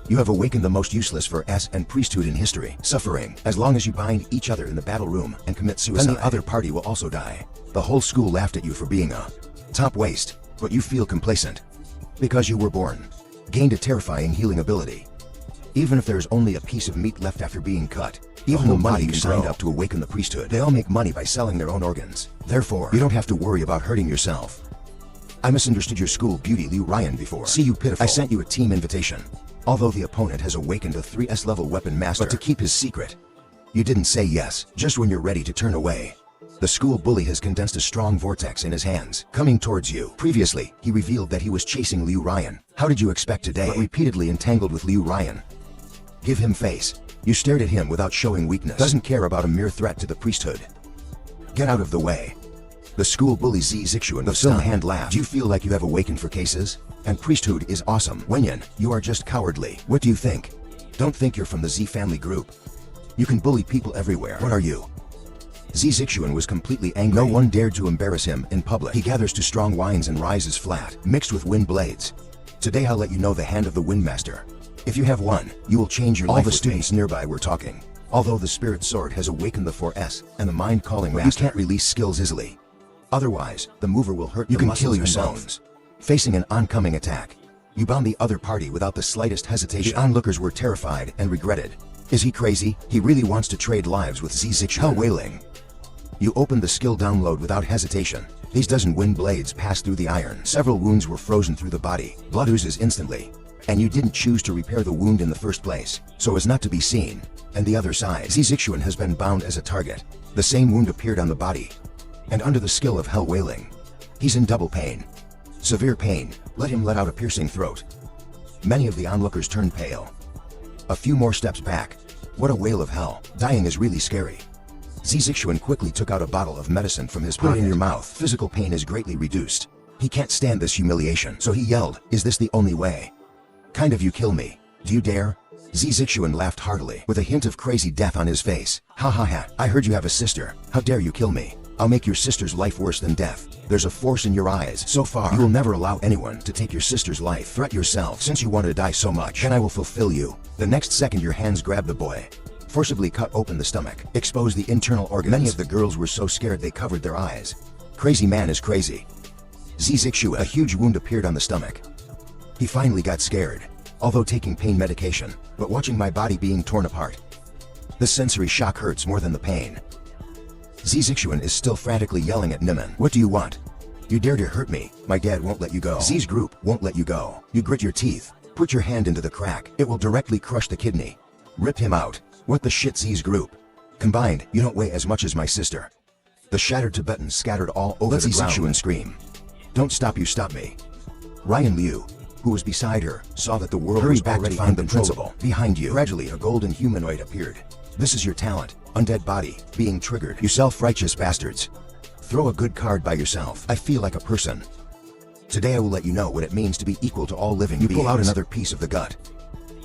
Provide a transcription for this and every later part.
You have awakened the most useless for S and priesthood in history, suffering as long as you bind each other in the battle room and commit suicide. Then the other party will also die. The whole school laughed at you for being a top waste, but you feel complacent. Because you were born, gained a terrifying healing ability. Even if there's only a piece of meat left after being cut, even the money you signed up to awaken the priesthood, they all make money by selling their own organs. Therefore, you don't have to worry about hurting yourself. I misunderstood your school beauty Liu Ryan before. See you pitiful. I sent you a team invitation. Although the opponent has awakened a 3S level weapon master, but to keep his secret, you didn't say yes, just when you're ready to turn away. The school bully has condensed a strong vortex in his hands, coming towards you. Previously, he revealed that he was chasing Liu Ryan. How did you expect today? But repeatedly entangled with Liu Ryan. Give him face. You stared at him without showing weakness. Doesn't care about a mere threat to the priesthood. Get out of the way. The school bully Z Zixuan with some hand laughed. Do you feel like you have awakened for cases? And priesthood is awesome. Wenyan, you are just cowardly. What do you think? Don't think you're from the Z family group. You can bully people everywhere. What are you? Z Zixuan was completely angry. No one dared to embarrass him in public. He gathers to strong winds and rises flat, mixed with wind blades. Today I'll let you know the hand of the Windmaster. If you have one, you will change your life. All the students nearby were talking. Although the spirit sword has awakened the 4S and the mind calling master, you can't release skills easily. Otherwise, the mover will hurt you. You can kill yourself. Facing an oncoming attack, you bound the other party without the slightest hesitation. The onlookers were terrified and regretted. Is he crazy? He really wants to trade lives with Z Zixuan. Hell wailing. You opened the skill download without hesitation. These dozen wind blades passed through the iron. Several wounds were frozen through the body. Blood oozes instantly. And you didn't choose to repair the wound in the first place, so as not to be seen. And the other side, Z Zixuan has been bound as a target. The same wound appeared on the body. And under the skill of hell wailing, he's in double pain. Severe pain. Let him let out a piercing throat. Many of the onlookers turned pale. A few more steps back. What a wail of hell. Dying is really scary. Z Zixuan quickly took out a bottle of medicine from his pocket. Put it in your mouth. Physical pain is greatly reduced. He can't stand this humiliation, so he yelled, "Is this the only way? Kind of you kill me. Do you dare?" Z Zixuan laughed heartily, with a hint of crazy death on his face. Ha ha ha, I heard you have a sister. How dare you kill me? I'll make your sister's life worse than death. There's a force in your eyes. So far, you will never allow anyone to take your sister's life. Threat yourself, since you want to die so much, and I will fulfill you. The next second your hands grab the boy. Forcibly cut open the stomach, expose the internal organs. Many of the girls were so scared they covered their eyes. Crazy man is crazy. Z Zixuan, a huge wound appeared on the stomach. He finally got scared, although taking pain medication, but watching my body being torn apart. The sensory shock hurts more than the pain. Z Zixuan is still frantically yelling at Niman. What do you want? You dare to hurt me? My dad won't let you go. Z's group won't let you go. You grit your teeth. Put your hand into the crack. It will directly crush the kidney. Rip him out. What the shit, Z's group? Combined, you don't weigh as much as my sister. The shattered Tibetans scattered all over the ground. Z Zixuan scream. Don't stop, you stop me. Ryan Liu, who was beside her, saw that the world was back to find the principal. Behind you, gradually a golden humanoid appeared. This is your talent. Undead body, being triggered. You self-righteous bastards. Throw a good card by yourself. I feel like a person. Today I will let you know what it means to be equal to all living beings. You pull out another piece of the gut.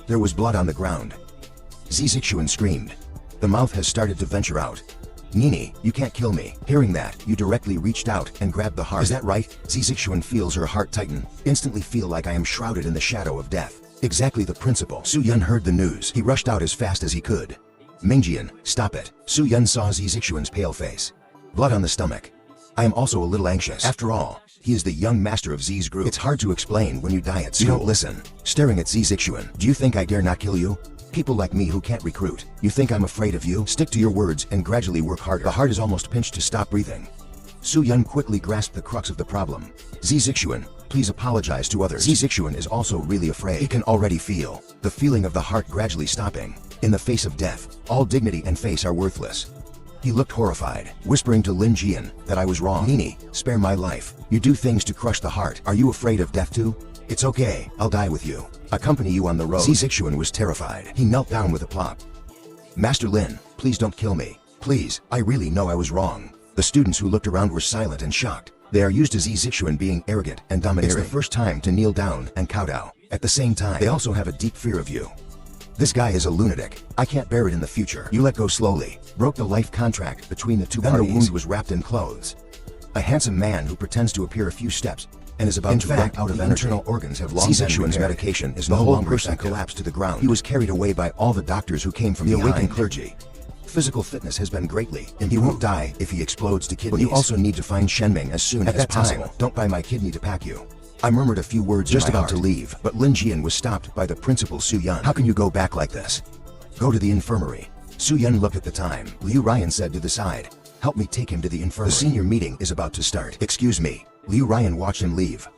There was blood on the ground. Z Zixuan screamed. The mouth has started to venture out. Nini, you can't kill me. Hearing that, you directly reached out and grabbed the heart. Is that right? Z Zixuan feels her heart tighten. Instantly feel like I am shrouded in the shadow of death. Exactly the principal. Su Yun heard the news. He rushed out as fast as he could. Mingjian, stop it. Su Yun saw Z Zixuan's pale face. Blood on the stomach. I am also a little anxious. After all, he is the young master of Z's group. It's hard to explain when you die at school. You don't listen. Staring at Z Zixuan. Do you think I dare not kill you? People like me who can't recruit. You think I'm afraid of you? Stick to your words and gradually work harder. The heart is almost pinched to stop breathing. Su Yun quickly grasped the crux of the problem. Z Zixuan, please apologize to others. Z Zixuan is also really afraid. He can already feel the feeling of the heart gradually stopping. In the face of death, all dignity and face are worthless. He looked horrified, whispering to Lin Jian that I was wrong. Nini, spare my life. You do things to crush the heart. Are you afraid of death too? It's okay, I'll die with you. Accompany you on the road. Z Zixuan was terrified. He knelt down with a plop. Master Lin, please don't kill me. Please, I really know I was wrong. The students who looked around were silent and shocked. They are used to Z Zixuan being arrogant and domineering. It's the first time to kneel down and kowtow. At the same time, they also have a deep fear of you. This guy is a lunatic. I can't bear it in the future. You let go slowly. Broke the life contract between the two parties. Then the wound was wrapped in clothes. A handsome man who pretends to appear a few steps and is about to run out of energy. Internal organs have long been repaired. Medication is no longer person collapsed to the ground. He was carried away by all the doctors who came from the awakened clergy. Physical fitness has been greatly improved. He won't die if he explodes to kidneys. But you also need to find Shenming as soon as possible. Don't buy my kidney to pack you. I murmured a few words just about to leave, but Lin Jian was stopped by the principal Su Yun. How can you go back like this? Go to the infirmary. Su Yun looked at the time. Liu Ryan said to the side, help me take him to the infirmary. The senior meeting is about to start. Excuse me. Liu Ryan watched him leave.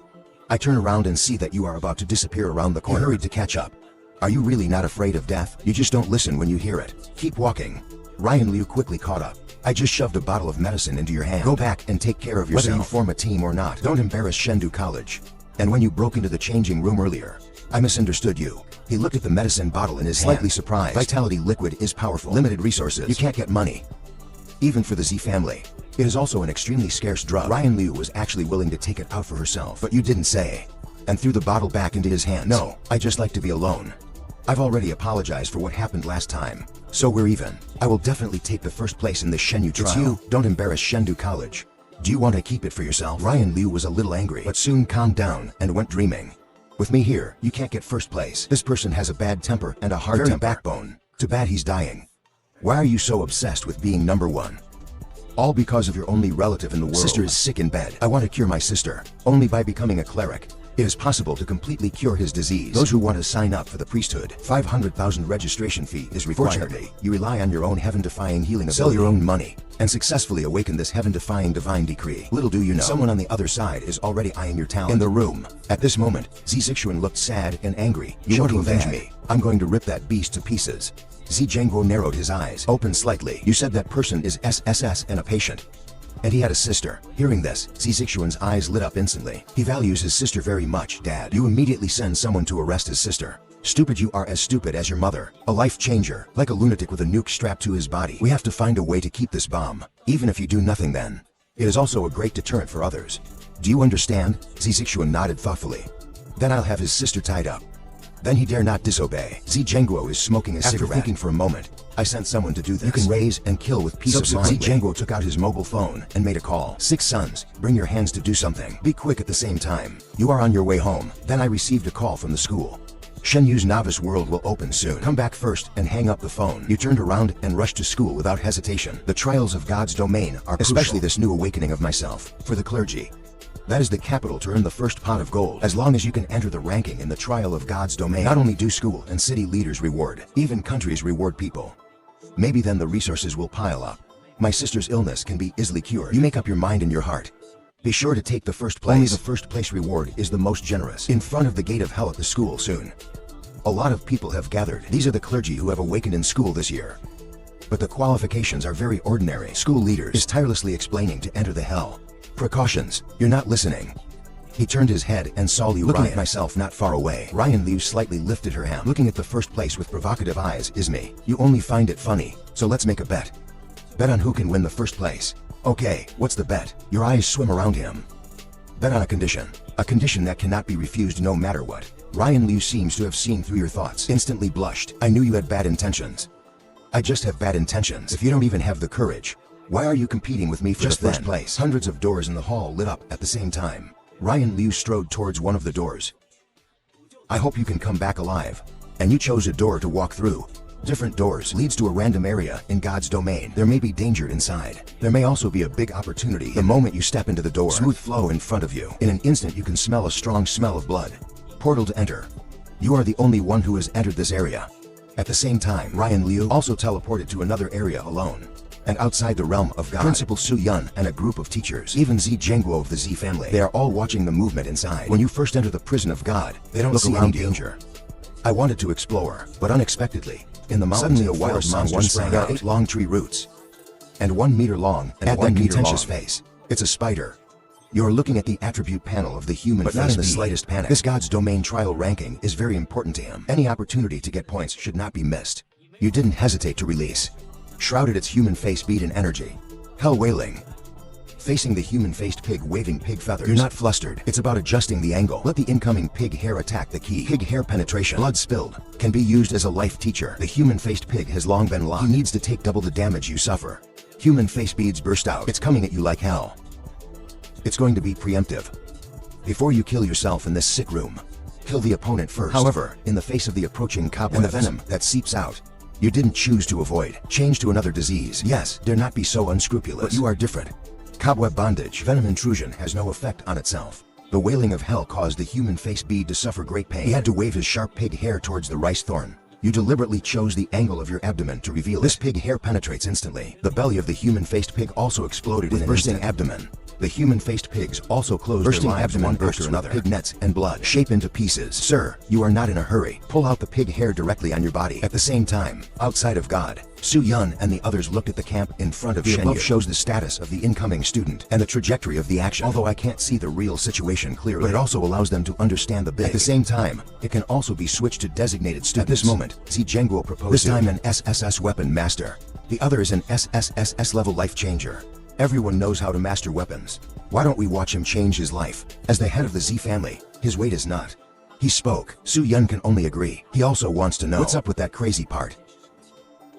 I turn around and see that you are about to disappear around the corner. He hurried to catch up. Are you really not afraid of death? You just don't listen when you hear it. Keep walking. Ryan Liu quickly caught up. I just shoved a bottle of medicine into your hand. Go back and take care of yourself. Whether you form a team or not, don't embarrass Shendu College. And when you broke into the changing room earlier, I misunderstood you. He looked at the medicine bottle in his hand, slightly surprised. Vitality liquid is powerful. Limited resources. You can't get money. Even for the Z family. It is also an extremely scarce drug. Ryan Liu was actually willing to take it out for herself. But you didn't say. And threw the bottle back into his hands. No, I just like to be alone. I've already apologized for what happened last time. So we're even. I will definitely take the first place in the Shenyu trial. It's you. Don't embarrass Shendu College. Do you want to keep it for yourself? Ryan Liu was a little angry, but soon calmed down and went dreaming. With me here, you can't get first place. This person has a bad temper and a hard backbone. Too bad he's dying. Why are you so obsessed with being number one? All because of your only relative in the world. Sister is sick in bed. I want to cure my sister. Only by becoming a cleric. It is possible to completely cure his disease. Those who want to sign up for the priesthood, 500,000 registration fee is required. Fortunately, you rely on your own heaven-defying healing ability. Sell your own money, and successfully awaken this heaven-defying divine decree. Little do you know, someone on the other side is already eyeing your talent. In the room, at this moment, Zi Zixuan looked sad and angry. You want to avenge me? I'm going to rip that beast to pieces. Zi Zhengguo narrowed his eyes, opened slightly. You said that person is SSS and a patient. And he had a sister. Hearing this, Zi Zixuan's eyes lit up instantly. He values his sister very much. Dad, you immediately send someone to arrest his sister. Stupid, you are as stupid as your mother. A life changer, like a lunatic with a nuke strapped to his body. We have to find a way to keep this bomb. Even if you do nothing then. It is also a great deterrent for others. Do you understand? Zi Zixuan nodded thoughtfully. Then I'll have his sister tied up. Then he dare not disobey. Zi Zhengguo is smoking a cigarette. After thinking for a moment, I sent someone to do this. You can raise and kill with peace of mind. Zi Zhengguo took out his mobile phone and made a call. 6 sons, bring your hands to do something. Be quick at the same time. You are on your way home. Then I received a call from the school. Shenyu's novice world will open soon. Come back first and hang up the phone. You turned around and rushed to school without hesitation. The trials of God's domain are crucial. Especially this new awakening of myself. For the clergy. That is the capital to earn the first pot of gold. As long as you can enter the ranking in the trial of God's domain, not only do school and city leaders reward, even countries reward people. Maybe then the resources will pile up. My sister's illness can be easily cured. You make up your mind in your heart. Be sure to take the first place. Only the first place reward is the most generous. In front of the gate of hell at the school soon. A lot of people have gathered. These are the clergy who have awakened in school this year. But the qualifications are very ordinary. School leaders is tirelessly explaining to enter the hell. Precautions, you're not listening. He turned his head and saw Liu Looking at myself not far away. Ryan Liu slightly lifted her hand. Looking at the first place with provocative eyes is me. You only find it funny, so let's make a bet. Bet on who can win the first place. Okay, what's the bet? Your eyes swim around him. Bet on a condition that cannot be refused no matter what. Ryan Liu seems to have seen through your thoughts. Instantly blushed. I knew you had bad intentions. I just have bad intentions. If you don't even have the courage, why are you competing with me for the first place? Hundreds of doors in the hall lit up at the same time. Ryan Liu strode towards one of the doors. I hope you can come back alive. And you chose a door to walk through. Different doors leads to a random area in God's domain. There may be danger inside. There may also be a big opportunity. The moment you step into the door, smooth flow in front of you. In an instant you can smell a strong smell of blood. Portal to enter. You are the only one who has entered this area. At the same time, Ryan Liu also teleported to another area alone. And outside the realm of God, Principal Su Yun and a group of teachers, even Zi Zhengguo of the Z family, they are all watching the movement inside. When you first enter the prison of God, they don't see any danger. I wanted to explore, but unexpectedly, in the mountains suddenly a wild monster sprang out. 8 long tree roots, and 1 meter long, and 1 contentious face. It's a spider. You're looking at the attribute panel of the human face, but not in the slightest panic. This God's domain trial ranking is very important to him. Any opportunity to get points should not be missed. You didn't hesitate to release. Shrouded its human face beat in energy. Hell wailing. Facing the human-faced pig waving pig feathers. You're not flustered. It's about adjusting the angle. Let the incoming pig hair attack the key. Pig hair penetration. Blood spilled. Can be used as a life teacher. The human-faced pig has long been locked. He needs to take double the damage you suffer. Human face beads burst out. It's coming at you like hell. It's going to be preemptive. Before you kill yourself in this sick room, kill the opponent first. However, in the face of the approaching cobwebs and the venom that seeps out, you didn't choose to avoid. Change to another disease. Yes, dare not be so unscrupulous. But you are different. Cobweb bondage. Venom intrusion has no effect on itself. The wailing of hell caused the human face bead to suffer great pain. He had to wave his sharp pig hair towards the rice thorn. You deliberately chose the angle of your abdomen to reveal it. This pig hair penetrates instantly. The belly of the human-faced pig also exploded with bursting abdomen. The human-faced pigs also closed their lives one after another. Pig nets and blood shape into pieces. Sir, you are not in a hurry. Pull out the pig hair directly on your body. At the same time, outside of God, Su Yun and the others looked at the camp in front of Shen Yu. The above shows the status of the incoming student and the trajectory of the action. Although I can't see the real situation clearly, but it also allows them to understand the big. At the same time, it can also be switched to designated students. At this moment, Zi Zhengguo proposed this time an SSS weapon master. The other is an SSSS level life changer. Everyone knows how to master weapons. Why don't we watch him change his life? As the head of the Z family, his weight is not. He spoke. Su Yun can only agree. He also wants to know what's up with that crazy part.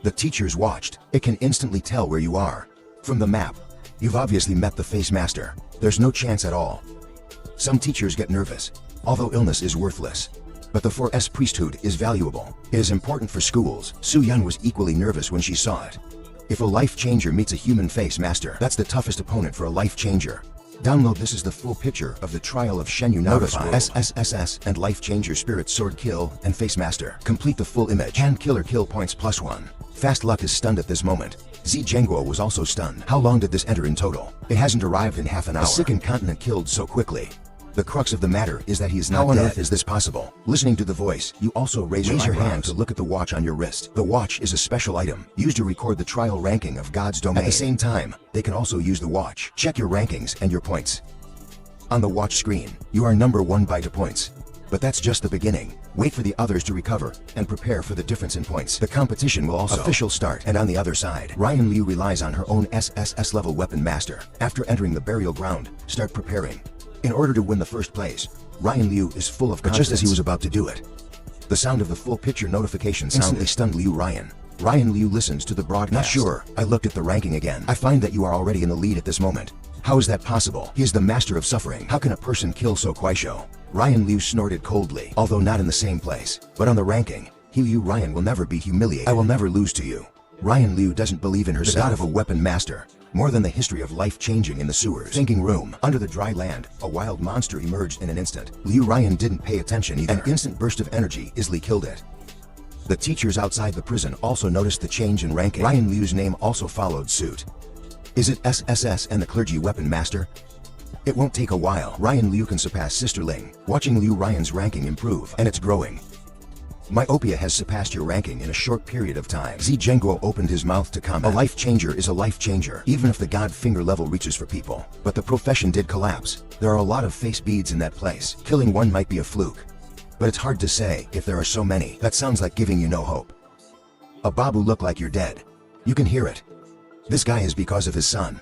The teachers watched. It can instantly tell where you are. From the map, you've obviously met the face master. There's no chance at all. Some teachers get nervous, although illness is worthless. But the 4S priesthood is valuable. It is important for schools. Su Yun was equally nervous when she saw it. If a life changer meets a human face master, that's the toughest opponent for a life changer. Download. This is the full picture of the trial of Shen Yu. Notice SSSS and life changer spirit sword kill and face master. Complete the full image. Hand killer kill points +1. Fast luck is stunned at this moment. Zi Zhengguo was also stunned. How long did this enter in total? It hasn't arrived in half an hour. A sickened continent killed so quickly. The crux of the matter is that he is not dead. How on earth is this possible? Listening to the voice, you also raise your hand to look at the watch on your wrist. The watch is a special item, used to record the trial ranking of God's domain. At the same time, they can also use the watch. Check your rankings and your points. On the watch screen, you are number 1 by 2 points. But that's just the beginning. Wait for the others to recover, and prepare for the difference in points. The competition will also official start. And on the other side, Ryan Liu relies on her own SSS level weapon master. After entering the burial ground, start preparing. In order to win the first place, Ryan Liu is full of confidence. But just as he was about to do it, the sound of the full picture notification instantly stunned Liu Ryan. Ryan Liu listens to the broadcast. Not sure. I looked at the ranking again. I find that you are already in the lead at this moment. How is that possible? He is the master of suffering. How can a person kill so Kuaishou? Ryan Liu snorted coldly, although not in the same place. But on the ranking, Liu Ryan will never be humiliated. I will never lose to you. Ryan Liu doesn't believe in herself. The god of a weapon master. More than the history of life changing in the sewers. Thinking room. Under the dry land, a wild monster emerged in an instant. Liu Ryan didn't pay attention either. An instant burst of energy easily killed it. The teachers outside the prison also noticed the change in ranking. Ryan Liu's name also followed suit. Is it SSS and the clergy weapon master? It won't take a while. Ryan Liu can surpass Sister Ling. Watching Liu Ryan's ranking improve, and it's growing. Myopia has surpassed your ranking in a short period of time. Zi Zhengguo opened his mouth to comment. A life changer is a life changer, even if the god finger level reaches for people. But the profession did collapse. There are a lot of face beads in that place. Killing one might be a fluke. But it's hard to say if there are so many. That sounds like giving you no hope. A babu look like you're dead. You can hear it. This guy is because of his son.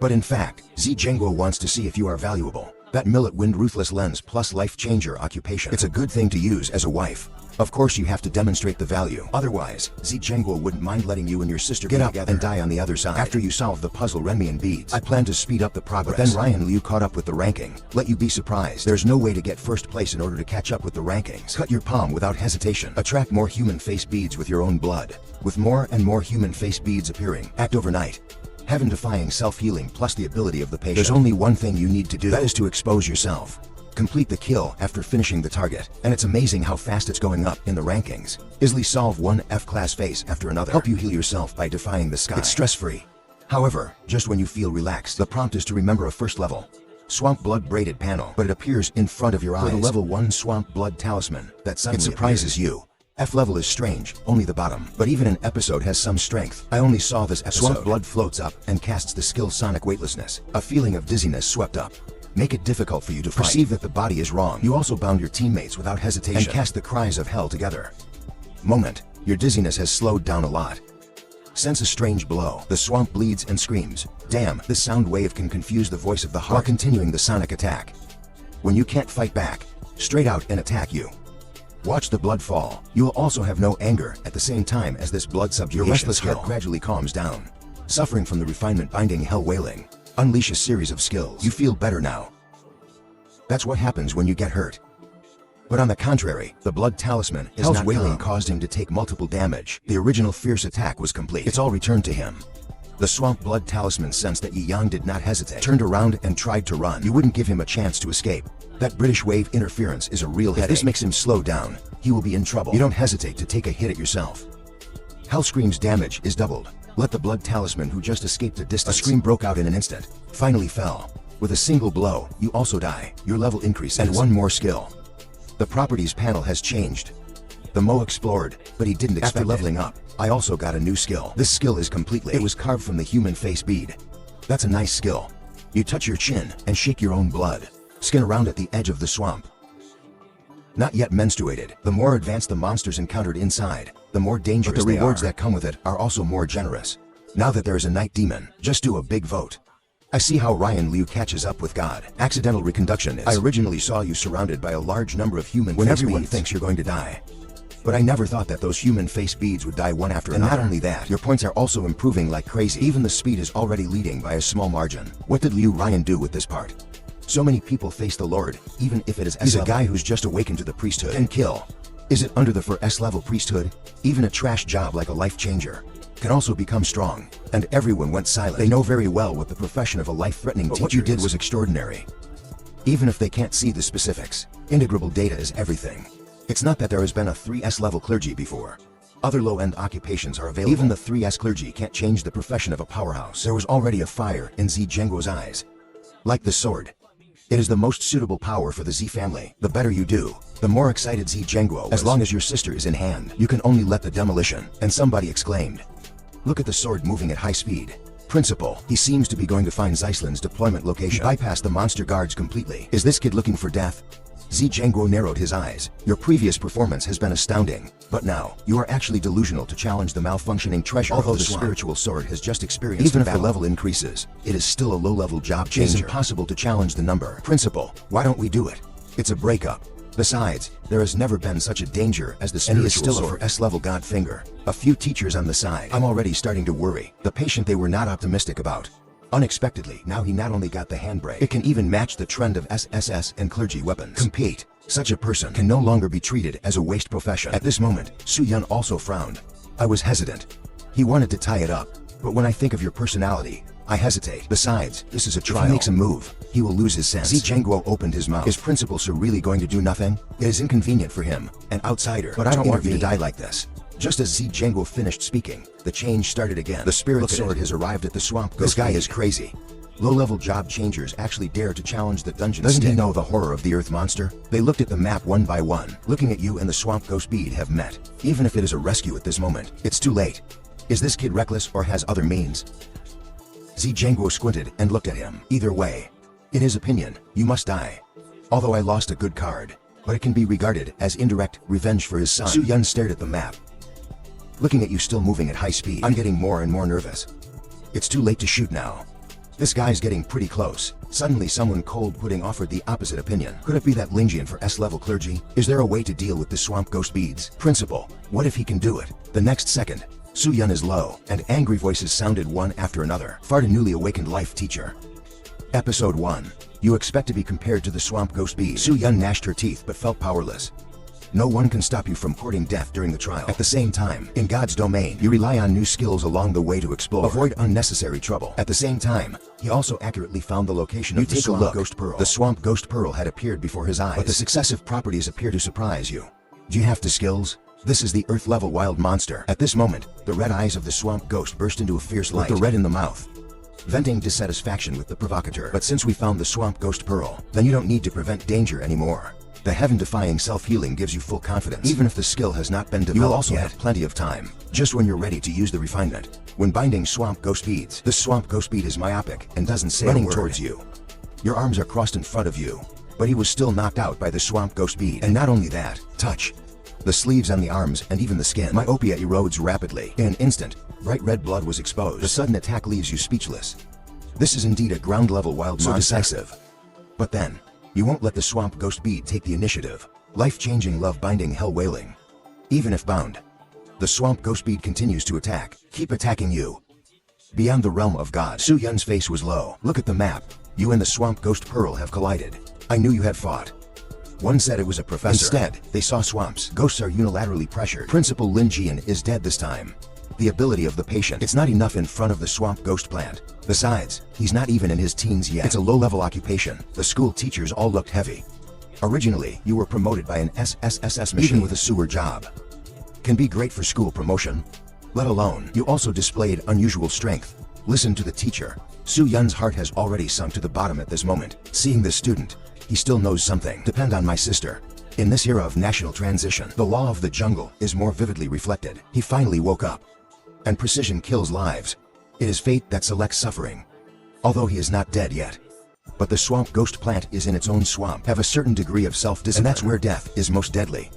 But in fact, Zi Zhengguo wants to see if you are valuable. That millet wind ruthless lens plus life changer occupation. It's a good thing to use as a wife. Of course you have to demonstrate the value. Otherwise, Zi Zhengguo wouldn't mind letting you and your sister get up and die on the other side. After you solve the puzzle Renmian beads, I plan to speed up the progress. But then Ryan Liu caught up with the ranking. Let you be surprised. There's no way to get first place in order to catch up with the rankings. Cut your palm without hesitation. Attract more human face beads with your own blood. With more and more human face beads appearing, act overnight. Heaven-defying self-healing plus the ability of the patient. There's only one thing you need to do. That is to expose yourself. Complete the kill after finishing the target, and it's amazing how fast it's going up in the rankings. Easily solve one F-class face after another. Help you heal yourself by defying the sky. It's stress-free. However, just when you feel relaxed, the prompt is to remember a first level Swamp Blood braided panel, but it appears in front of your eyes. For the level 1 Swamp Blood talisman, that suddenly it surprises you. F level is strange, only the bottom. But even an episode has some strength. I only saw this episode. Swamp Blood floats up and casts the skill Sonic Weightlessness. A feeling of dizziness swept up. Make it difficult for you to perceive that the body is wrong. You also bound your teammates without hesitation and cast the cries of hell together. Moment, your dizziness has slowed down a lot. Sense a strange blow. The swamp bleeds and screams. Damn, this sound wave can confuse the voice of the heart while continuing the sonic attack. When you can't fight back, straight out and attack you. Watch the blood fall. You will also have no anger at the same time as this blood subjugation. Your restless heart gradually calms down. Suffering from the refinement binding hell wailing. Unleash a series of skills. You feel better now. That's what happens when you get hurt. But on the contrary, the blood talisman is not wailing caused him to take multiple damage. The original fierce attack was complete. It's all returned to him. The swamp blood talisman sensed that Yi Yang did not hesitate, turned around and tried to run. You wouldn't give him a chance to escape. That British wave interference is a real headache. If this makes him slow down, he will be in trouble. You don't hesitate to take a hit at yourself. Hellscream's damage is doubled. Let the blood talisman who just escaped a distance. A scream broke out in an instant, finally fell. With a single blow, you also die. Your level increases. And one more skill. The properties panel has changed. The Mo explored, but he didn't expect. After leveling up, I also got a new skill. This skill is completely. It was carved from the human face bead. That's a nice skill. You touch your chin and shake your own blood. Skin around at the edge of the swamp. Not yet menstruated. The more advanced the monsters encountered inside, the more dangerous they are. But the rewards that come with it are also more generous. Now that there is a night demon, just do a big vote. I see how Ryan Liu catches up with God. Accidental reconduction is. I originally saw you surrounded by a large number of human when everyone thinks you're going to die. But I never thought that those human face beads would die one after another. And not only that, your points are also improving like crazy. Even the speed is already leading by a small margin. What did Liu Ryan do with this part? So many people face the Lord, even if it is S level. He's a guy who's just awakened to the priesthood. Can kill. Is it under the for S level priesthood? Even a trash job like a life changer can also become strong. And everyone went silent. They know very well what the profession of a life-threatening teacher is. What you did was extraordinary. Even if they can't see the specifics, integrable data is everything. It's not that there has been a 3S level clergy before. Other low-end occupations are available. Even the 3S clergy can't change the profession of a powerhouse. There was already a fire in Z Zhenguo's eyes. Like the sword. It is the most suitable power for the Z family. The better you do, the more excited Z Zhenguo was. As long as your sister is in hand, you can only let the demolition. And somebody exclaimed, "Look at the sword moving at high speed." Principal, he seems to be going to find Zeislin's deployment location. He bypassed the monster guards completely. Is this kid looking for death? Z Zhenguo narrowed his eyes. Your previous performance has been astounding, but now, you are actually delusional to challenge the malfunctioning treasure. Although the spiritual sword has just experienced even if the level increases, it is still a low-level job changer. It is impossible to challenge the number. Principal, why don't we do it? It's a breakup. Besides, there has never been such a danger as the spiritual sword. And he is still a for S-level god finger. A few teachers on the side. I'm already starting to worry. The patient they were not optimistic about. Unexpectedly, now he not only got the handbrake, it can even match the trend of SSS and clergy weapons. Compete. Such a person can no longer be treated as a waste profession. At this moment, Su Yun also frowned. I was hesitant. He wanted to tie it up, but when I think of your personality, I hesitate. Besides, this is a trial. If he makes a move, he will lose his sense. Z Zhenguo opened his mouth. Is Principal Sir really going to do nothing? It is inconvenient for him, an outsider, but I don't want you to die like this. Just as Z Zhenguo finished speaking, the change started again. The spirit sword has arrived at the swamp ghost. This guy is crazy. Low-level job changers actually dare to challenge the dungeon. Doesn't he know the horror of the earth monster? They looked at the map one by one. Looking at you and the swamp ghost bead have met. Even if it is a rescue at this moment, it's too late. Is this kid reckless or has other means? Z Zhenguo squinted and looked at him. Either way, in his opinion, you must die. Although I lost a good card, but it can be regarded as indirect revenge for his son. Su Yun stared at the map. Looking at you still moving at high speed, I'm getting more and more nervous. It's too late to shoot now. This guy's getting pretty close. Suddenly someone cold-putting offered the opposite opinion. Could it be that Lingjian for S-level clergy? Is there a way to deal with the swamp ghost beads? Principal, what if he can do it? The next second, Su Yun is low, and angry voices sounded one after another. Fart a newly awakened life teacher. Episode 1. You expect to be compared to the swamp ghost bead. Su Yun gnashed her teeth but felt powerless. No one can stop you from courting death during the trial. At the same time, in God's domain, you rely on new skills along the way to explore. Avoid unnecessary trouble. At the same time, he also accurately found the location of the swamp ghost pearl. The swamp ghost pearl had appeared before his eyes, but the successive properties appear to surprise you. Do you have the skills? This is the Earth-level wild monster. At this moment, the red eyes of the swamp ghost burst into a fierce light, with the red in the mouth, venting dissatisfaction with the provocateur. But since we found the swamp ghost pearl, then you don't need to prevent danger anymore. The heaven-defying self-healing gives you full confidence. Even if the skill has not been developed, you will also have plenty of time, just when you're ready to use the refinement. When binding swamp ghost beads, the swamp ghost bead is myopic and doesn't say running towards you. Your arms are crossed in front of you, but he was still knocked out by the swamp ghost bead. And not only that, touch. The sleeves on the arms and even the skin. Myopia erodes rapidly. In an instant, bright red blood was exposed. The sudden attack leaves you speechless. This is indeed a ground-level wild monster. So decisive. But then, you won't let the swamp ghost bead take the initiative. Life-changing love-binding hell wailing. Even if bound, the swamp ghost bead continues to attack. Keep attacking you. Beyond the realm of God. Su Yun's face was low. Look at the map. You and the swamp ghost pearl have collided. I knew you had fought. One said it was a professor. Instead, they saw swamps. Ghosts are unilaterally pressured. Principal Lin Jian is dead this time. The ability of the patient. It's not enough in front of the swamp ghost plant. Besides, he's not even in his teens yet. It's a low-level occupation. The school teachers all looked heavy. Originally, you were promoted by an SSSS machine with a sewer job. Can be great for school promotion. Let alone, you also displayed unusual strength. Listen to the teacher. Su Yun's heart has already sunk to the bottom at this moment. Seeing this student, he still knows something. Depend on my sister. In this era of national transition, the law of the jungle is more vividly reflected. He finally woke up. And precision kills lives. It is fate that selects suffering. Although he is not dead yet. But the swamp ghost plant is in its own swamp, have a certain degree of self-discipline. And that's where death is most deadly.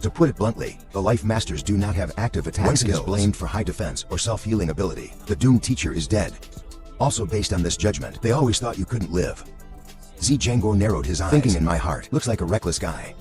To put it bluntly, the life masters do not have active attack skills. One is blamed for high defense or self-healing ability. The doomed teacher is dead. Also based on this judgment, they always thought you couldn't live. Zi Jianguo narrowed his eyes, thinking in my heart, looks like a reckless guy.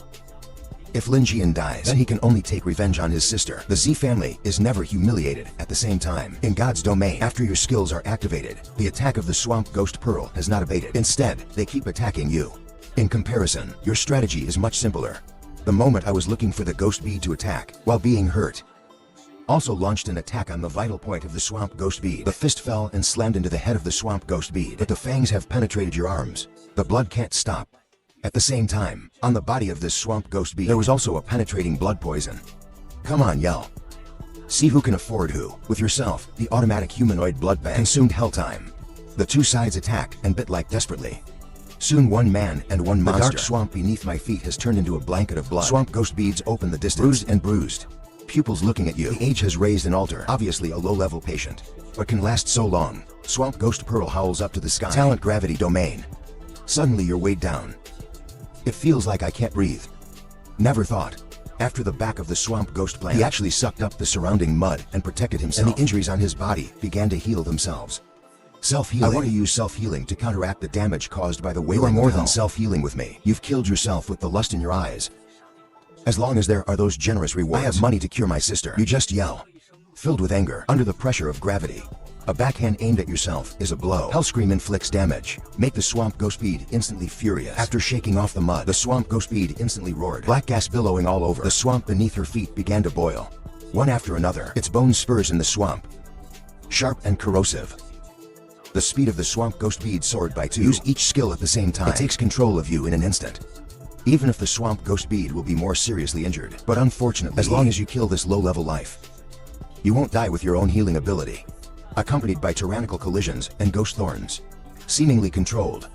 If Lin Jian dies, then he can only take revenge on his sister. The Z family is never humiliated at the same time. In God's domain, after your skills are activated, the attack of the swamp ghost pearl has not abated. Instead, they keep attacking you. In comparison, your strategy is much simpler. The moment I was looking for the ghost bead to attack, while being hurt, also launched an attack on the vital point of the swamp ghost bead. The fist fell and slammed into the head of the swamp ghost bead, but the fangs have penetrated your arms. The blood can't stop. At the same time, on the body of this swamp ghost bead, there was also a penetrating blood poison. Come on, yell. See who can afford who. With yourself, the automatic humanoid blood bank consumed hell time. The two sides attacked and bit like desperately. Soon one man and one monster. The dark swamp beneath my feet has turned into a blanket of blood. Swamp ghost beads open the distance. Bruised and bruised. Pupils looking at you. The age has raised an altar. Obviously a low-level patient. But can last so long. Swamp ghost pearl howls up to the sky. Talent gravity domain. Suddenly you're weighed down. It feels like I can't breathe. Never thought. After the back of the swamp ghost plant, he actually sucked up the surrounding mud and protected himself. And the injuries on his body began to heal themselves. Self-healing. I want to use self-healing to counteract the damage caused by the wailing. You are more than self-healing with me. You've killed yourself with the lust in your eyes. As long as there are those generous rewards, I have money to cure my sister. You just yell. Filled with anger, under the pressure of gravity. A backhand aimed at yourself is a blow. Hellscream inflicts damage. Make the swamp ghost bead instantly furious. After shaking off the mud, the swamp ghost bead instantly roared. Black gas billowing all over. The swamp beneath her feet began to boil. One after another, its bone spurs in the swamp. Sharp and corrosive. The speed of the swamp ghost bead soared by 2. Use each skill at the same time. It takes control of you in an instant. Even if the swamp ghost bead will be more seriously injured. But unfortunately, as long as you kill this low-level life, you won't die with your own healing ability. Accompanied by tyrannical collisions and ghost thorns. Seemingly controlled,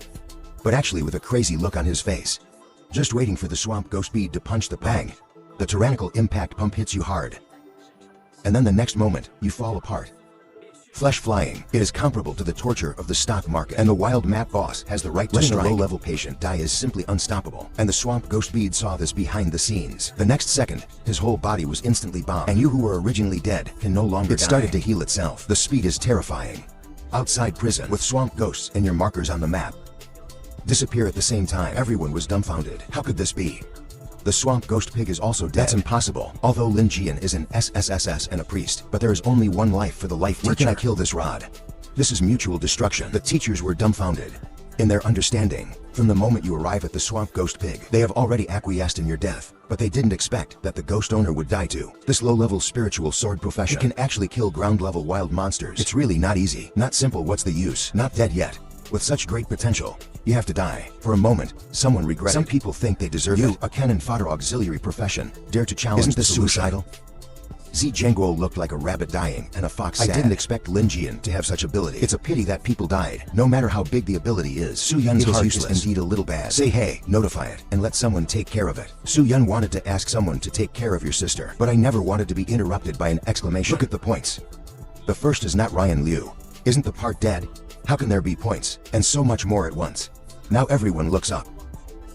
but actually with a crazy look on his face. Just waiting for the swamp ghost bead to punch the bang. The tyrannical impact pump hits you hard. And then the next moment, you fall apart. Flesh flying. It is comparable to the torture of the stock market. And the wild map boss has the right to strike. Letting a low-level patient die is simply unstoppable. And the swamp ghost bead saw this behind the scenes. The next second, his whole body was instantly bombed. And you who were originally dead can no longer die. It started to heal itself. The speed is terrifying. Outside prison, with swamp ghosts and your markers on the map disappear at the same time. Everyone was dumbfounded. How could this be? The swamp ghost pig is also dead. That's impossible. Although Lin Jian is an SSSS and a priest, but there is only one life for the life teacher. Where can I kill this rod? This is mutual destruction. The teachers were dumbfounded in their understanding. From the moment you arrive at the swamp ghost pig, they have already acquiesced in your death, but they didn't expect that the ghost owner would die too. This low-level spiritual sword profession, it can actually kill ground-level wild monsters. It's really not easy. Not simple. What's the use? Not dead yet. With such great potential, you have to die. For a moment, someone regretted. Some people think they deserve it. A cannon fodder auxiliary profession. Dare to challenge. Isn't this suicidal? Zi Jianguo looked like a rabbit dying and a fox sad. I didn't expect Lin Jian to have such ability. It's a pity that people died, no matter how big the ability is. Su Yun's heart is indeed a little bad. Say hey, notify it, and let someone take care of it. Su Yun wanted to ask someone to take care of your sister, but I never wanted to be interrupted by an exclamation. Look at the points. The first is not Ryan Liu. Isn't the part dead? How can there be points, and so much more at once? Now everyone looks up.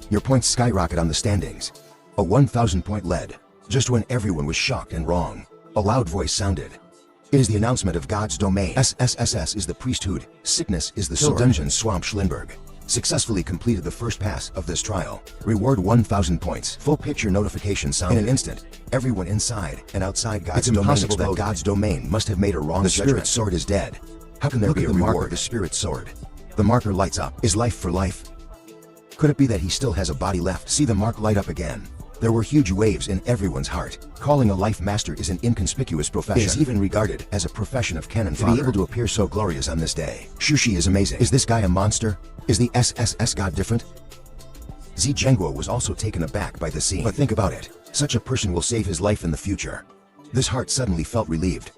Your points skyrocket on the standings. A 1,000 point lead. Just when everyone was shocked and wrong, a loud voice sounded. It is the announcement of God's domain. SSSS is the priesthood. Sickness is the sword. Dungeon Swamp Schlinberg successfully completed the first pass of this trial. Reward 1,000 points. Full picture notification sounded. In an instant, everyone inside and outside God's domain exploded. It's impossible that God's domain must have made a wrong judgment. The spirit sword is dead. How can there be a reward? The spirit sword. The marker lights up. Is life for life? Could it be that he still has a body left? See the mark light up again. There were huge waves in everyone's heart. Calling a life master is an inconspicuous profession. It is even regarded as a profession of cannon fodder. To be able to appear so glorious on this day. Shushi is amazing. Is this guy a monster? Is the SSS god different? Zhengguo was also taken aback by the scene. But think about it. Such a person will save his life in the future. This heart suddenly felt relieved.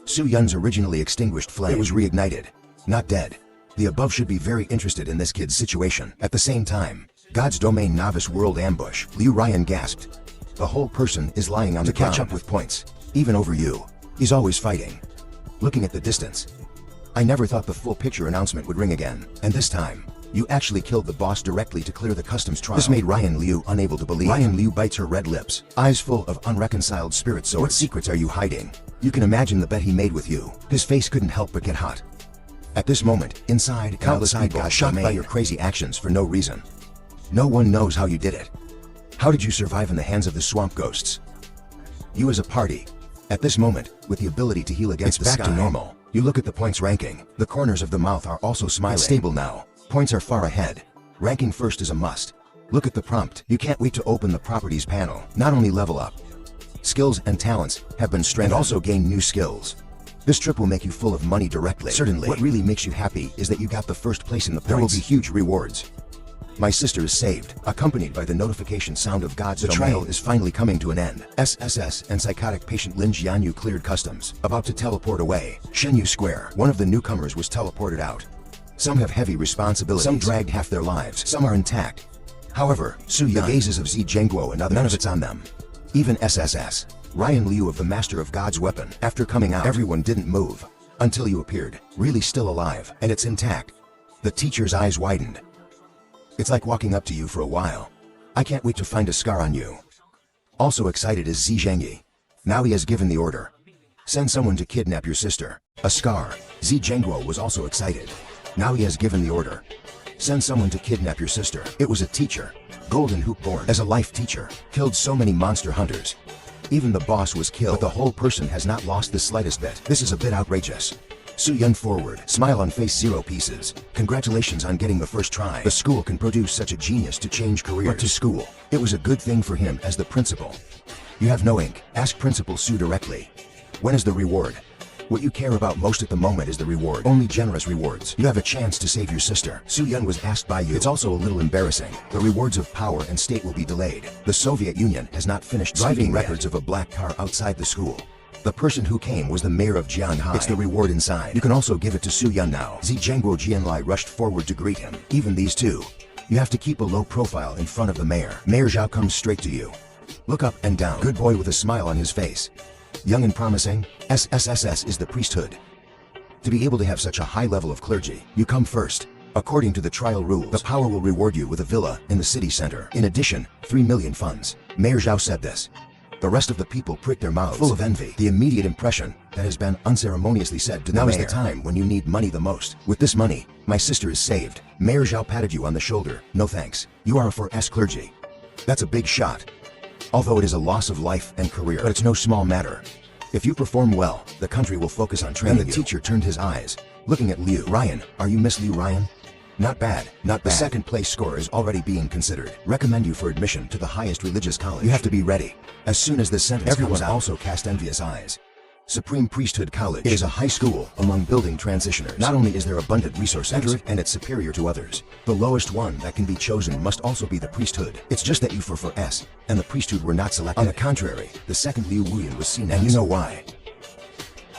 Su Yun's originally extinguished flame was reignited. Not dead. The above should be very interested in this kid's situation. At the same time, God's domain novice world ambush. Liu Ryan gasped. The whole person is lying on the ground. To catch up with points. Even over you. He's always fighting. Looking at the distance. I never thought the full picture announcement would ring again. And this time, you actually killed the boss directly to clear the customs trial. This made Ryan Liu unable to believe. Ryan Liu bites her red lips, eyes full of unreconciled spirit swords. What secrets are you hiding? You can imagine the bet he made with you. His face couldn't help but get hot. At this moment, inside, countless people got shocked by your crazy actions for no reason. No one knows how you did it. How did you survive in the hands of the swamp ghosts? You as a party. At this moment, with the ability to heal against the sky. It's back to normal. You look at the points ranking. The corners of the mouth are also smiling. It's stable now. Points are far ahead. Ranking first is a must. Look at the prompt. You can't wait to open the properties panel. Not only level up. Skills and talents have been strengthened and also gain new skills. This trip will make you full of money directly. Certainly. What really makes you happy is that you got the first place in the points. There will be huge rewards. My sister is saved, accompanied by the notification sound of God's domain. The trial is finally coming to an end. SSS and psychotic patient Lin Jianyu cleared customs. About to teleport away. Shenyu Square. One of the newcomers was teleported out. Some have heavy responsibilities. Some dragged half their lives. Some are intact. However, Su Yun, the gazes of Zhengguo and others, none of it's on them. Even SSS. Ryan Liu of the Master of God's Weapon. After coming out, everyone didn't move. Until you appeared. Really still alive. And it's intact. The teacher's eyes widened. It's like walking up to you for a while. I can't wait to find a scar on you. Also excited is Zhengyi. Now he has given the order. Send someone to kidnap your sister. A scar. Zhengguo was also excited. Now he has given the order. Send someone to kidnap your sister. It was a teacher. Golden Hoop born. As a life teacher. Killed so many monster hunters. Even the boss was killed. But the whole person has not lost the slightest bit. This is a bit outrageous. Su Yun forward. Smile on face 0 pieces. Congratulations on getting the first try. The school can produce such a genius to change careers. But to school, it was a good thing for him as the principal. You have no ink. Ask Principal Su directly. When is the reward? What you care about most at the moment is the reward. Only generous rewards. You have a chance to save your sister. Su Yun was asked by you. It's also a little embarrassing. The rewards of power and state will be delayed. The Soviet Union has not finished driving records of a black car outside the school. The person who came was the mayor of Jianhai. It's the reward inside. You can also give it to Su Yun now. Zhengguo Jianlai rushed forward to greet him. Even these two. You have to keep a low profile in front of the mayor. Mayor Zhao comes straight to you. Look up and down. Good boy with a smile on his face. Young and promising, SSSS is the priesthood. To be able to have such a high level of clergy, you come first. According to the trial rules, the power will reward you with a villa in the city center. In addition, 3 million funds. Mayor Zhao said this. The rest of the people pricked their mouths, full of envy. The immediate impression that has been unceremoniously said to the mayor. Now is the time when you need money the most. With this money, my sister is saved. Mayor Zhao patted you on the shoulder. No thanks. You are a 4S clergy. That's a big shot. Although it is a loss of life and career, but it's no small matter. If you perform well, the country will focus on training you. And the teacher turned his eyes, looking at Liu. Ryan, are you Miss Liu Ryan? Not bad, not bad. The second place score is already being considered. Recommend you for admission to the highest religious college. You have to be ready. As soon as the sentence comes out, also cast envious eyes. Supreme Priesthood College. It is a high school among building transitioners. Not only is there abundant resources, enter it and it's superior to others. The lowest one that can be chosen must also be the priesthood. It's just that you for 4S, and the priesthood were not selected. On the contrary, the second Liu Wuyan was seen as. And you know why.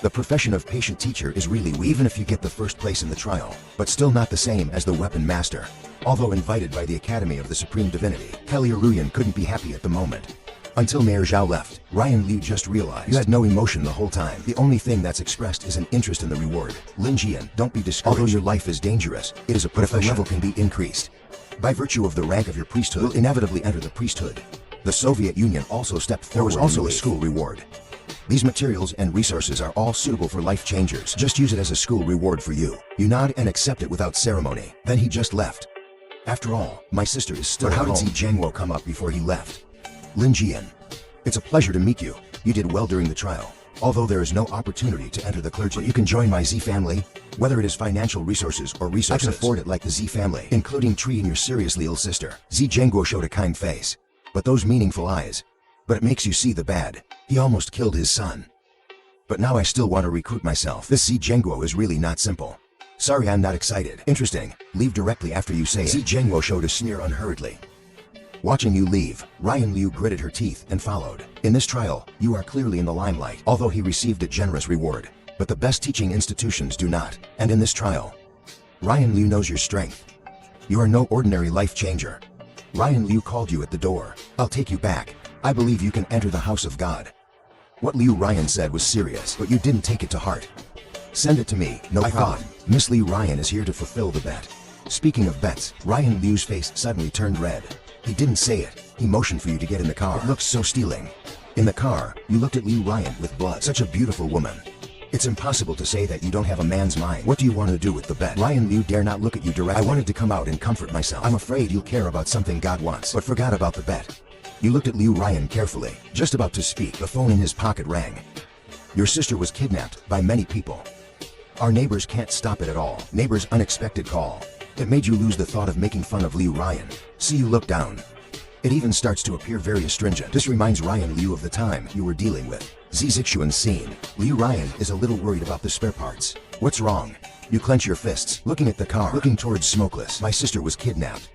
The profession of patient teacher is really weak, even if you get the first place in the trial, but still not the same as the weapon master. Although invited by the Academy of the Supreme Divinity, Kelly Ruyan couldn't be happy at the moment. Until Mayor Zhao left, Ryan Liu just realized you had no emotion the whole time. The only thing that's expressed is an interest in the reward. Lin Jian, don't be discouraged. Although your life is dangerous, it is a profession. But if the level can be increased, by virtue of the rank of your priesthood, will inevitably enter the priesthood. The Soviet Union also stepped forward. There was also a school reward. These materials and resources are all suitable for life changers. Just use it as a school reward for you. You nod and accept it without ceremony. Then he just left. After all, my sister is still at home. But how did Zhengguo come up before he left? Lin Jian. It's a pleasure to meet you. You did well during the trial. Although there is no opportunity to enter the clergy, you can join my Z family. Whether it is financial resources or resources, I can afford it like the Z family, including treating your seriously ill sister. Z Jenguo showed a kind face, but those meaningful eyes. But it makes you see the bad. He almost killed his son. But now I still want to recruit myself. This Z Jenguo is really not simple. Sorry, I'm not excited. Interesting. Leave directly after you say it. Z Jenguo showed a sneer unhurriedly. Watching you leave, Ryan Liu gritted her teeth and followed. In this trial, you are clearly in the limelight, although he received a generous reward. But the best teaching institutions do not. And in this trial, Ryan Liu knows your strength. You are no ordinary life changer. Ryan Liu called you at the door. I'll take you back. I believe you can enter the house of God. What Liu Ryan said was serious, but you didn't take it to heart. Send it to me, no problem. Miss Liu Ryan is here to fulfill the bet. Speaking of bets, Ryan Liu's face suddenly turned red. He didn't say it. He motioned for you to get in the car. It looks so stealing. In the car, you looked at Liu Ryan with blood. Such a beautiful woman. It's impossible to say that you don't have a man's mind. What do you want to do with the bet? Ryan Liu dare not look at you directly. I wanted to come out and comfort myself. I'm afraid you'll care about something God wants, but forgot about the bet. You looked at Liu Ryan carefully. Just about to speak, the phone in his pocket rang. Your sister was kidnapped by many people. Our neighbors can't stop it at all. Neighbor's unexpected call. It made you lose the thought of making fun of Liu Ryan. See, you look down. It even starts to appear very astringent. This reminds Ryan Liu of the time you were dealing with Z Zixuan's scene. Liu Ryan is a little worried about the spare parts. What's wrong? You clench your fists, looking at the car, looking towards Smokeless. My sister was kidnapped.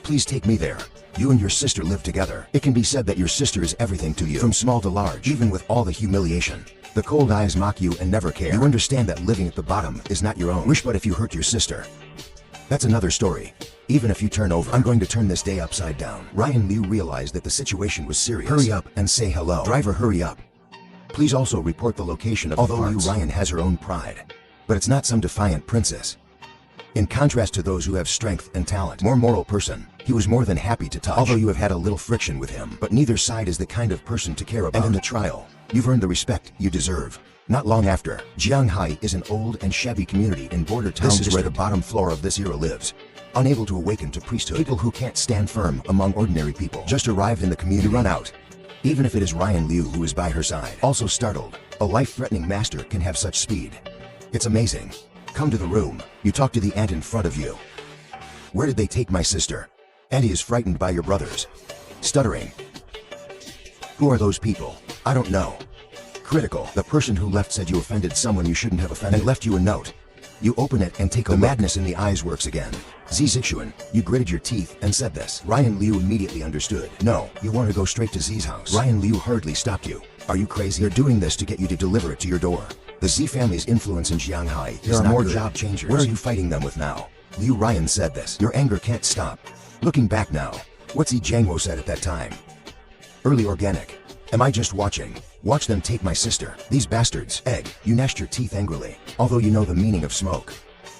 Please take me there. You and your sister live together. It can be said that your sister is everything to you, from small to large, even with all the humiliation. The cold eyes mock you and never care. You understand that living at the bottom is not your own wish, but if you hurt your sister, that's another story. Even if you turn over, I'm going to turn this day upside down. Ryan Liu realized that the situation was serious. Hurry up and say hello. Driver, hurry up. Please also report the location of the parts. Although Liu Ryan has her own pride, but it's not some defiant princess. In contrast to those who have strength and talent, more moral person, he was more than happy to touch. Although you have had a little friction with him, but neither side is the kind of person to care about. And in the trial, you've earned the respect you deserve. Not long after, Jianghai is an old and shabby community in border town. This is where the bottom floor of this era lives. Unable to awaken to priesthood, people who can't stand firm among ordinary people just arrived in the community. Run out. Even if it is Ryan Liu who is by her side. Also startled, a life-threatening master can have such speed. It's amazing. Come to the room. You talk to the ant in front of you. Where did they take my sister? And he is frightened by your brothers. Stuttering. Who are those people? I don't know. Critical. The person who left said you offended someone you shouldn't have offended and left you a note. You open it and take a look. The madness in the eyes works again. Z Zixuan, you gritted your teeth and said this. Ryan Liu immediately understood. No, you want to go straight to Z's house. Ryan Liu hurriedly stopped you. Are you crazy? They're doing this to get you to deliver it to your door. The Z family's influence in Jianghai is not more job changers. Where are you fighting them with now? Liu Ryan said this. Your anger can't stop. Looking back now, what Z Jiangwo said at that time. Early organic. Am I just watching? Watch them take my sister. These bastards. Egg, you gnashed your teeth angrily, although you know the meaning of smoke.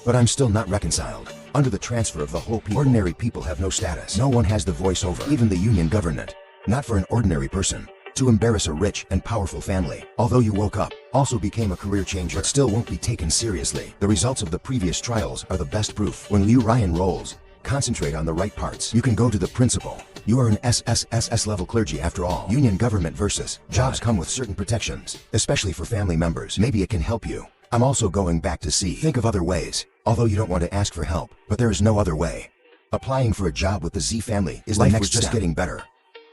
But I'm still not reconciled. Under the transfer of the whole people, ordinary people have no status. No one has the voice over, even the union government. Not for an ordinary person to embarrass a rich and powerful family. Although you woke up, also became a career changer, but still won't be taken seriously. The results of the previous trials are the best proof. When Liu Ryan rolls, concentrate on the right parts. You can go to the principal. You are an SSSS level clergy after all. Union government versus jobs come with certain protections, especially for family members. Maybe it can help you. I'm also going back to see. Think of other ways, although you don't want to ask for help, but there is no other way. Applying for a job with the Z family is the next step. Just getting better.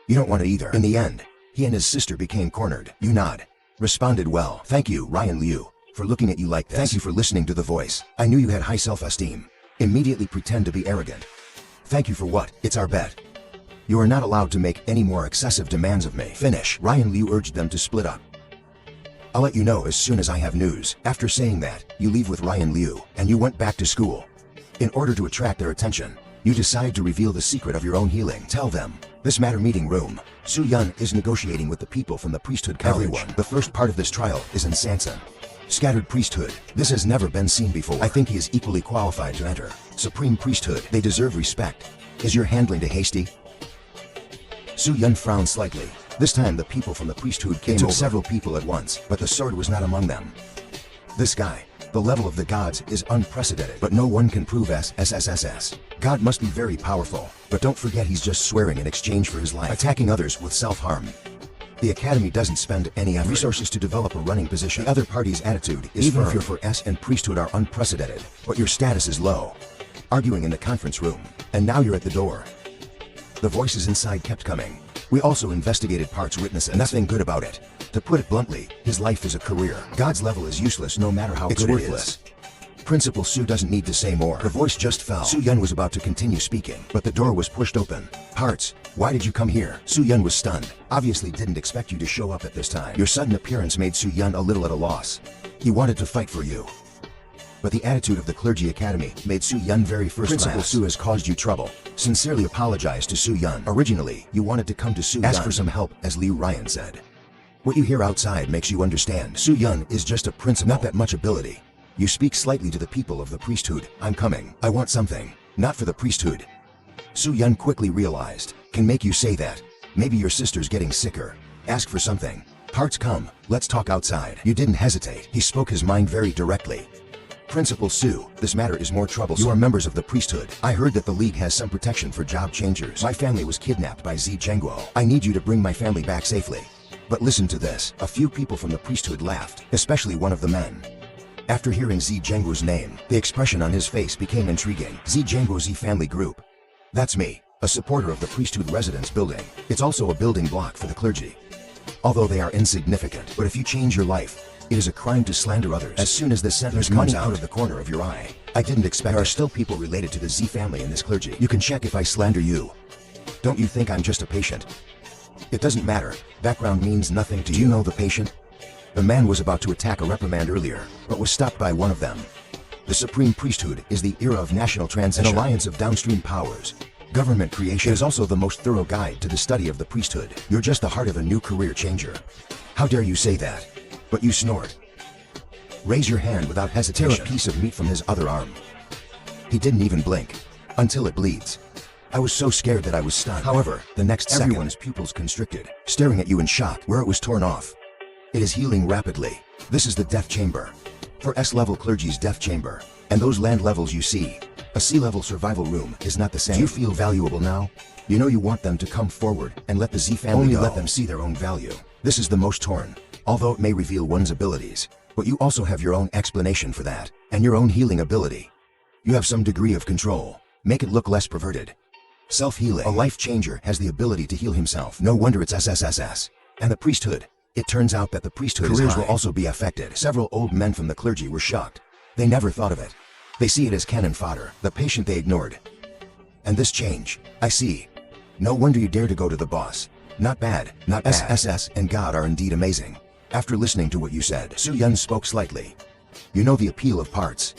You don't want to either. In the end, he and his sister became cornered. You nod. Responded well. Thank you, Ryan Liu, for looking at you like this. Thank you for listening to the voice. I knew you had high self-esteem. Immediately pretend to be arrogant. Thank you for what? It's our bet. You are not allowed to make any more excessive demands of me. Finish. Ryan Liu urged them to split up. I'll let you know as soon as I have news. After saying that, you leave with Ryan Liu, and you went back to school. In order to attract their attention, you decide to reveal the secret of your own healing. Tell them. This matter meeting room. Su Yun is negotiating with the people from the priesthood college. Everyone. The first part of this trial is in Sansan. Scattered priesthood. This has never been seen before. I think he is equally qualified to enter. Supreme priesthood. They deserve respect. Is your handling too hasty? Su Yun frowned slightly. This time the people from the priesthood came over. Several people at once, but the sword was not among them. This guy, the level of the gods is unprecedented, but no one can prove SSSS. God must be very powerful, but don't forget he's just swearing in exchange for his life, attacking others with self-harm. The academy doesn't spend any resources to develop a running position. The other party's attitude is even if you're for S and priesthood are unprecedented, but your status is low. Arguing in the conference room, and now you're at the door. The voices inside kept coming. We also investigated Part's witnesses, and nothing good about it. To put it bluntly, his life is a career. God's level is useless no matter how good it is. Principal Su doesn't need to say more. Her voice just fell. Su Yun was about to continue speaking, but the door was pushed open. Parts, why did you come here? Su Yun was stunned. Obviously didn't expect you to show up at this time. Your sudden appearance made Su Yun a little at a loss. He wanted to fight for you. But the attitude of the clergy academy made Su Yun very first class. Principal Su has caused you trouble. Sincerely apologize to Su Yun. Originally, you wanted to come to Su Yun. Ask for some help, as Liu Ryan said. What you hear outside makes you understand. Su Yun is just a principal. Not that much ability. You speak slightly to the people of the priesthood. I'm coming. I want something. Not for the priesthood. Su Yun quickly realized. Can make you say that. Maybe your sister's getting sicker. Ask for something. Parts come. Let's talk outside. You didn't hesitate. He spoke his mind very directly. Principal Su, this matter is more troublesome. You are members of the priesthood. I heard that the league has some protection for job changers. My family was kidnapped by Zi Zhengguo. I need you to bring my family back safely. But listen to this. A few people from the priesthood laughed, especially one of the men. After hearing Zi Zhengguo's name, the expression on his face became intriguing. Zi Zhengguo Z family group. That's me, a supporter of the priesthood residence building. It's also a building block for the clergy. Although they are insignificant, but if you change your life, it is a crime to slander others. As soon as this sentence comes out of the corner of your eye, I didn't expect there are still people related to the Z family in this clergy. You can check if I slander you. Don't you think I'm just a patient? It doesn't matter. Background means nothing to you. Do you know the patient? The man was about to attack a reprimand earlier, but was stopped by one of them. The Supreme Priesthood is the era of national transition, an alliance of downstream powers. Government creation is also the most thorough guide to the study of the priesthood. You're just the heart of a new career changer. How dare you say that? But you snort. Raise your hand without hesitation. Tear a piece of meat from his other arm. He didn't even blink. Until it bleeds. I was so scared that I was stunned. However, the next second, everyone's pupils constricted, staring at you in shock where it was torn off. It is healing rapidly. This is the death chamber. For S-level clergy's death chamber. And those land levels you see. A C-level survival room is not the same. Do you feel valuable now? You know you want them to come forward and let the Z family only let them see their own value. This is the most torn. Although it may reveal one's abilities, but you also have your own explanation for that, and your own healing ability. You have some degree of control. Make it look less perverted. Self-healing. A life changer has the ability to heal himself. No wonder it's SSSS. And the priesthood. It turns out that the priesthood careers will also be affected. Several old men from the clergy were shocked. They never thought of it. They see it as cannon fodder, the patient they ignored. And this change, I see. No wonder you dare to go to the boss. Not bad, not bad. SSS and God are indeed amazing. After listening to what you said, Su Yun spoke slightly. You know the appeal of parts.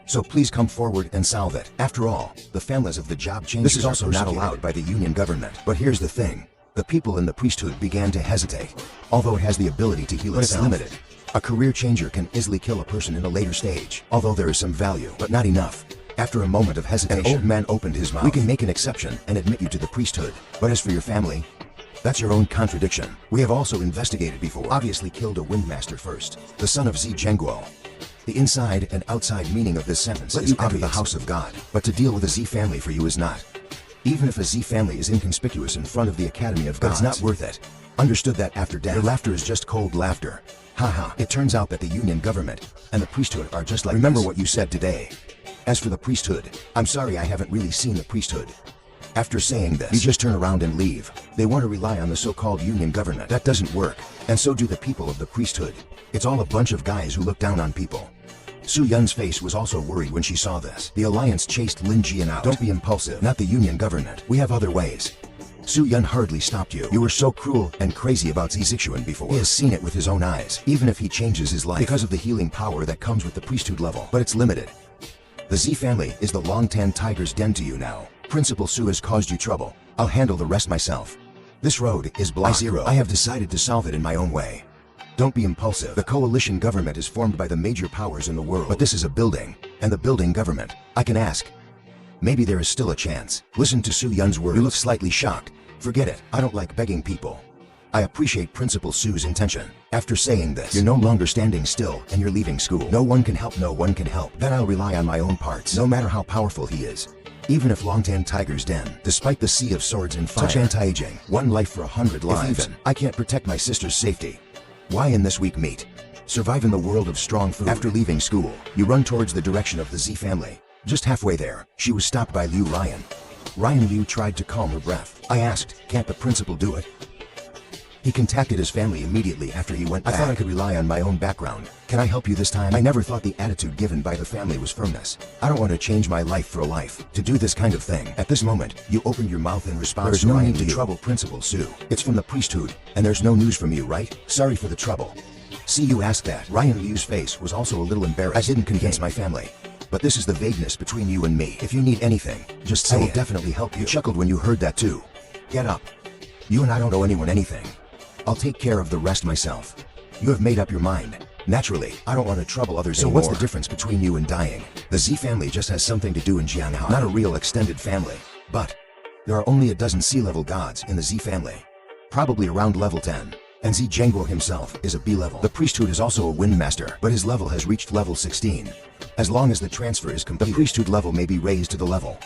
So please come forward and solve it. After all, the families of the job changers this is also not allowed by the union government. But here's the thing. The people in the priesthood began to hesitate. Although it has the ability to heal itself. But it's limited. A career changer can easily kill a person in a later stage. Although there is some value, but not enough. After a moment of hesitation, an old man opened his mouth. We can make an exception and admit you to the priesthood. But as for your family, that's your own contradiction. We have also investigated before. Obviously killed a windmaster first, the son of Zi Zhengguo. The inside and outside meaning of this sentence is enter the house of God, but to deal with a Z family for you is not. Even if a Z family is inconspicuous in front of the Academy of Gods, it's not worth it. Understood that after death. Your laughter is just cold laughter. Haha. It turns out that the union government and the priesthood are just like remember what you said today. As for the priesthood, I'm sorry I haven't really seen the priesthood. After saying this, you just turn around and leave. They want to rely on the so-called union government. That doesn't work. And so do the people of the priesthood. It's all a bunch of guys who look down on people. Su Yun's face was also worried when she saw this. The alliance chased Lin Jian out. Don't be impulsive. Not the union government. We have other ways. Su Yun hardly stopped you. You were so cruel and crazy about Zi Zixuan before. He has seen it with his own eyes. Even if he changes his life. Because of the healing power that comes with the priesthood level. But it's limited. The Z family is the Longtan Tiger's den to you now. Principal Su has caused you trouble. I'll handle the rest myself. This road is blocked. I have decided to solve it in my own way. Don't be impulsive. The coalition government is formed by the major powers in the world. But this is a building, and the building government. I can ask. Maybe there is still a chance. Listen to Su Yun's words. You look slightly shocked. Forget it. I don't like begging people. I appreciate Principal Su's intention. After saying this, you're no longer standing still, and you're leaving school. No one can help. No one can help. Then I'll rely on my own parts. No matter how powerful he is. Even if Longtan Tiger's Den, despite the sea of swords and fire, such anti-aging, one life for 100 lives. If even I can't protect my sister's safety, why in this weak meat? Survive in the world of strong food. After leaving school, you run towards the direction of the Z family. Just halfway there, she was stopped by Liu Ryan. Ryan Liu tried to calm her breath. I asked, can't the principal do it? He contacted his family immediately after he went back. I thought I could rely on my own background. Can I help you this time? I never thought the attitude given by the family was firmness. I don't want to change my life for a life to do this kind of thing. At this moment, you opened your mouth in response. There's no need to trouble Principal Sue. It's from the priesthood, and there's no news from you, right? Sorry for the trouble. See, you asked that. Ryan Liu's face was also a little embarrassed. I didn't convince my family. But this is the vagueness between you and me. If you need anything, just say it. I will definitely help you. You chuckled when you heard that too. Get up. You and I don't owe anyone anything. I'll take care of the rest myself. You have made up your mind. Naturally, I don't want to trouble others anymore. So what's the difference between you and dying? The Z family just has something to do in Jianhai. Not a real extended family. But there are only a dozen sea-level gods in the Z family. Probably around level 10. And Z Zhengguo himself is a B level. The priesthood is also a wind master, but his level has reached level 16. As long as the transfer is complete, the priesthood level may be raised to the level.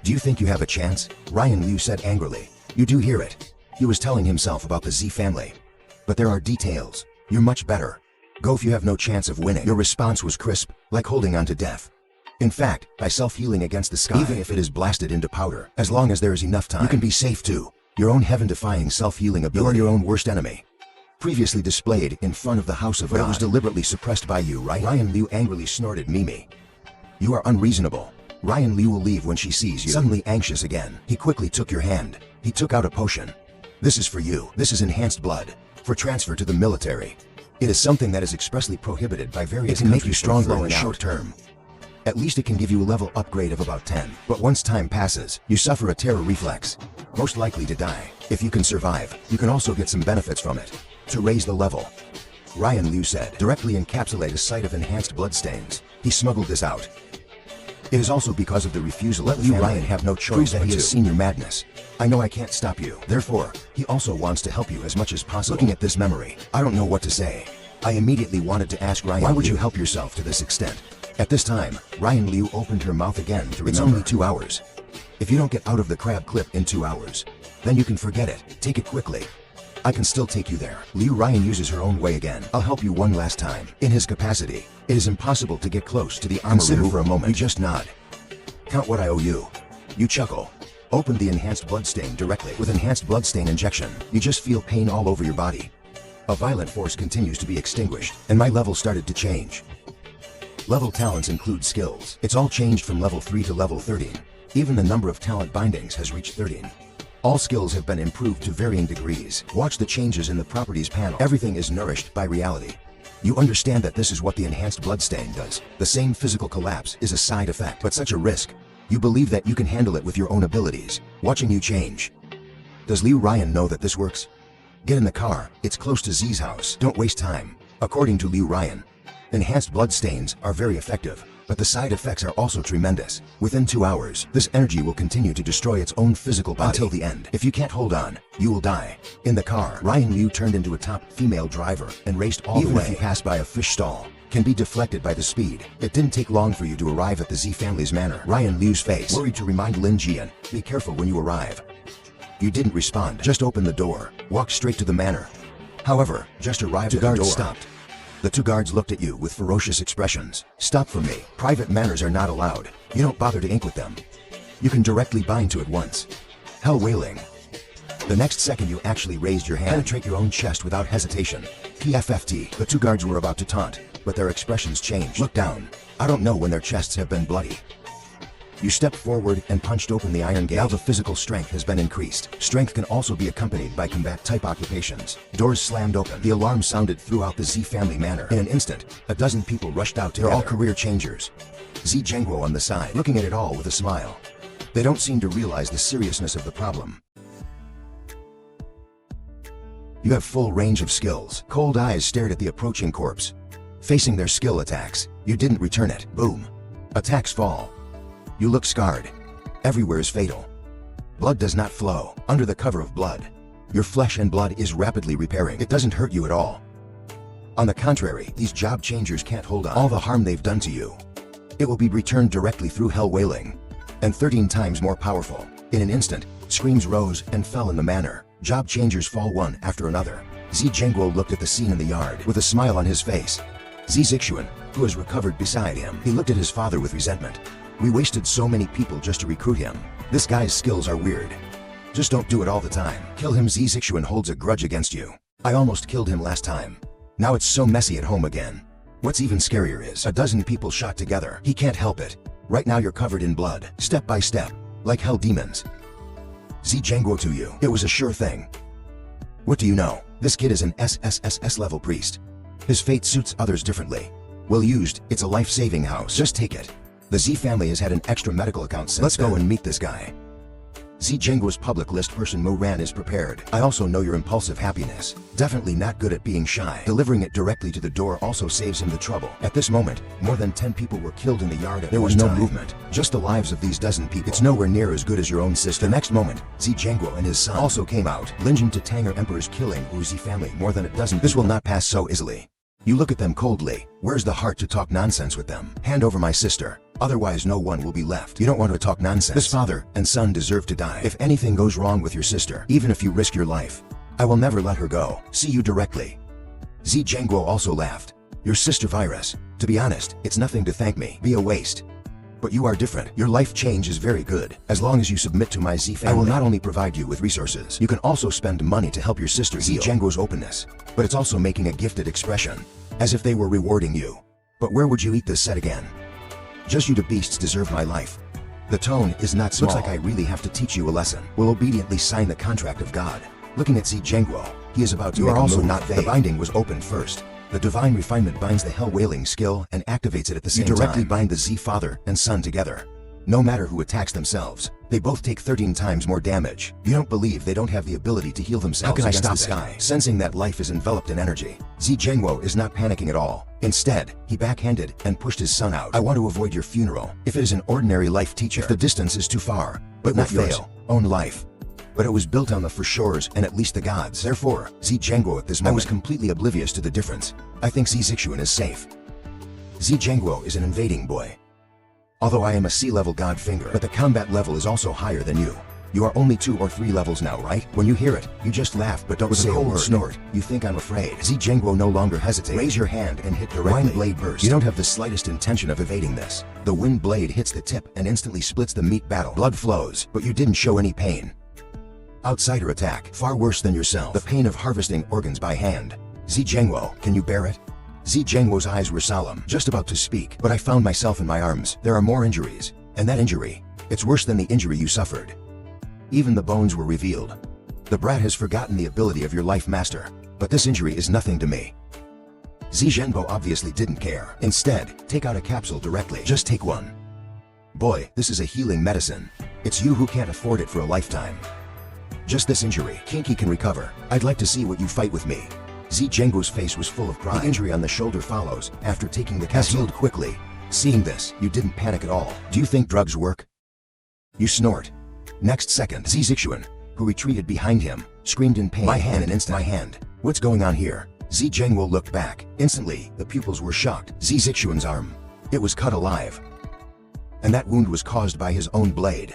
Do you think you have a chance? Ryan Liu said angrily. You do hear it. He was telling himself about the Z family. But there are details. You're much better. Go if you have no chance of winning. Your response was crisp, like holding on to death. In fact, by self-healing against the sky, even if it is blasted into powder, as long as there is enough time, you can be safe too. Your own heaven-defying self-healing ability. You are your own worst enemy. Previously displayed in front of the House of God. But it was deliberately suppressed by you, right? Ryan Liu angrily snorted Mimi. You are unreasonable. Ryan Liu will leave when she sees you. Suddenly anxious again, he quickly took your hand. He took out a potion. This is for you. This is enhanced blood. For transfer to the military. It is something that is expressly prohibited by various countries. It can make you stronger in the short term. At least it can give you a level upgrade of about 10. But once time passes, you suffer a terror reflex. Most likely to die. If you can survive, you can also get some benefits from it. To raise the level, Ryan Liu said, directly encapsulate a site of enhanced bloodstains. He smuggled this out. It is also because of the refusal. Let Liu Ryan have no choice. Prove that he has seen your madness. I know I can't stop you. Therefore, he also wants to help you as much as possible. Looking at this memory, I don't know what to say. I immediately wanted to ask Ryan, why would you help yourself to this extent? At this time, Ryan Liu opened her mouth again to remember. It's only 2 hours. If you don't get out of the crab clip in 2 hours, then you can forget it. Take it quickly. I can still take you there. Liu Ryan uses her own way again. I'll help you one last time. In his capacity, it is impossible to get close to the armor. Consider for a moment. You just nod. Count what I owe you. You chuckle. Open the enhanced bloodstain directly. With enhanced bloodstain injection, you just feel pain all over your body. A violent force continues to be extinguished, and my level started to change. Level talents include skills. It's all changed from level 3 to level 13. Even the number of talent bindings has reached 13. All skills have been improved to varying degrees. Watch the changes in the properties panel. Everything is nourished by reality. You understand that this is what the enhanced bloodstain does. The same physical collapse is a side effect, but such a risk. You believe that you can handle it with your own abilities. Watching you change. Does Liu Ryan know that this works? Get in the car. It's close to Z's house. Don't waste time. According to Liu Ryan, enhanced bloodstains are very effective. But the side effects are also tremendous. Within 2 hours, this energy will continue to destroy its own physical body until the end. If you can't hold on, you will die. In the car, Ryan Liu turned into a top female driver and raced all the way. Even if you pass by a fish stall, can be deflected by the speed. It didn't take long for you to arrive at the Z family's manor. Ryan Liu's face worried to remind Lin Jian, be careful when you arrive. You didn't respond. Just open the door. Walk straight to the manor. However, just arrived at the door. The guards stopped. The 2 guards looked at you with ferocious expressions. Stop for me. Private manners are not allowed. You don't bother to ink with them. You can directly bind to it once. Hell wailing. The next second you actually raised your hand. Penetrate your own chest without hesitation. PFFT. The 2 guards were about to taunt, but their expressions changed. Look down. I don't know when their chests have been bloody. You stepped forward and punched open the iron gate. Now the physical strength has been increased. Strength can also be accompanied by combat-type occupations. Doors slammed open. The alarm sounded throughout the Z family manor. In an instant, a dozen people rushed out together. They're all career changers. Z Zhengguo on the side, looking at it all with a smile. They don't seem to realize the seriousness of the problem. You have full range of skills. Cold eyes stared at the approaching corpse. Facing their skill attacks, you didn't return it. Boom. Attacks fall. You look scarred. Everywhere is fatal. Blood does not flow. Under the cover of blood, your flesh and blood is rapidly repairing. It doesn't hurt you at all. On the contrary, these job changers can't hold on. All the harm they've done to you, it will be returned directly through hell wailing. and 13 times more powerful. In an instant, screams rose and fell in the manor. Job changers fall one after another. Zi Zhengguo looked at the scene in the yard with a smile on his face. Zi Zixuan, who has recovered beside him, he looked at his father with resentment. We wasted so many people just to recruit him. This guy's skills are weird. Just don't do it all the time. Kill him. Zi Zixuan holds a grudge against you. I almost killed him last time. Now it's so messy at home again. What's even scarier is a dozen people shot together. He can't help it. Right now you're covered in blood, step by step, like hell demons. Zi Zhengguo to you. It was a sure thing. What do you know? This kid is an SSSS level priest. His fate suits others differently. Well used, it's a life-saving house. Just take it. The Zi family has had an extra medical account since. Let's go and meet this guy. Zi Zhengguo's public list person Mo Ran is prepared. I also know your impulsive happiness. Definitely not good at being shy. Delivering it directly to the door also saves him the trouble. At this moment, more than 10 people were killed in the yard. There was no movement. Just the lives of these dozen people. It's nowhere near as good as your own sister. The next moment, Zi Zhengguo and his son also came out. Linjin to Tanger Emperor's killing Zi family more than a dozen. This will not pass so easily. You look at them coldly. Where's the heart to talk nonsense with them? Hand over my sister. Otherwise no one will be left. You don't want to talk nonsense. This father and son deserve to die. If anything goes wrong with your sister, even if you risk your life, I will never let her go. See you directly. Zi Zhengguo also laughed. Your sister virus. To be honest, it's nothing to thank me. Be a waste. But you are different. Your life change is very good. As long as you submit to my Zi family, I will not only provide you with resources, you can also spend money to help your sister heal. Zi Zhengguo's openness. But it's also making a gifted expression. As if they were rewarding you. But where would you eat this set again? Just you to beasts deserve my life. The tone is not small. Looks like I really have to teach you a lesson. Will obediently sign the contract of God. Looking at Zi Zhengguo, he is about to make a move. You are also not vague. The binding was opened first. The divine refinement binds the hell wailing skill and activates it at the same time. You directly bind the Zi father and son together. No matter who attacks themselves, they both take 13 times more damage. You don't believe they don't have the ability to heal themselves. How can I stop this guy? Sensing that life is enveloped in energy, Zi Zhengguo is not panicking at all. Instead, he backhanded and pushed his son out. I want to avoid your funeral. If it is an ordinary life teacher, if the distance is too far, but not yours, own life. But it was built on the foreshores and at least the gods. Therefore, Zi Zhengguo at this moment, I was completely oblivious to the difference. I think Zi Zixuan is safe. Zi Zhengguo is an invading boy. Although I am a C-level god finger, but the combat level is also higher than you. You are only 2 or 3 levels now, right? When you hear it, you just laugh but don't say a word. Snort. You think I'm afraid. Zi Zhengguo no longer hesitates. Raise your hand and hit directly. Wind blade burst. You don't have the slightest intention of evading this. The wind blade hits the tip and instantly splits the meat battle. Blood flows, but you didn't show any pain. Outsider attack. Far worse than yourself. The pain of harvesting organs by hand. Zi Zhengguo, can you bear it? Zi Zhengguo's eyes were solemn, just about to speak, but I found myself in my arms. There are more injuries, and that injury, it's worse than the injury you suffered. Even the bones were revealed. The brat has forgotten the ability of your life master, but this injury is nothing to me. Zi Zhengguo obviously didn't care. Instead, take out a capsule directly. Just take one. Boy, this is a healing medicine. It's you who can't afford it for a lifetime. Just this injury, Kinky can recover. I'd like to see what you fight with me. Zi Zhengguo's face was full of pride. The injury on the shoulder follows, after taking the capsule. Healed quickly. Seeing this, you didn't panic at all. Do you think drugs work? You snort. Next second, Zi Zixuan, who retreated behind him, screamed in pain. My hand, in an instant. My hand. What's going on here? Zi Zhengguo looked back. Instantly, the pupils were shocked. Zi Zixuan's arm. It was cut alive. And that wound was caused by his own blade.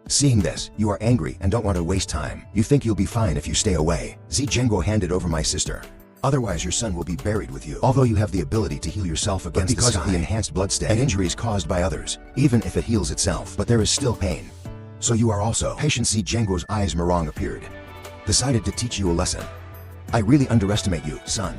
Seeing this, you are angry and don't want to waste time. You think you'll be fine if you stay away. Zi Zhengguo handed over my sister. Otherwise your son will be buried with you. Although you have the ability to heal yourself against because of the enhanced blood stain and injuries caused by others, even if it heals itself, but there is still pain. So you are also patient. Zi Zhengguo's eyes Marong appeared. Decided to teach you a lesson. I really underestimate you, son.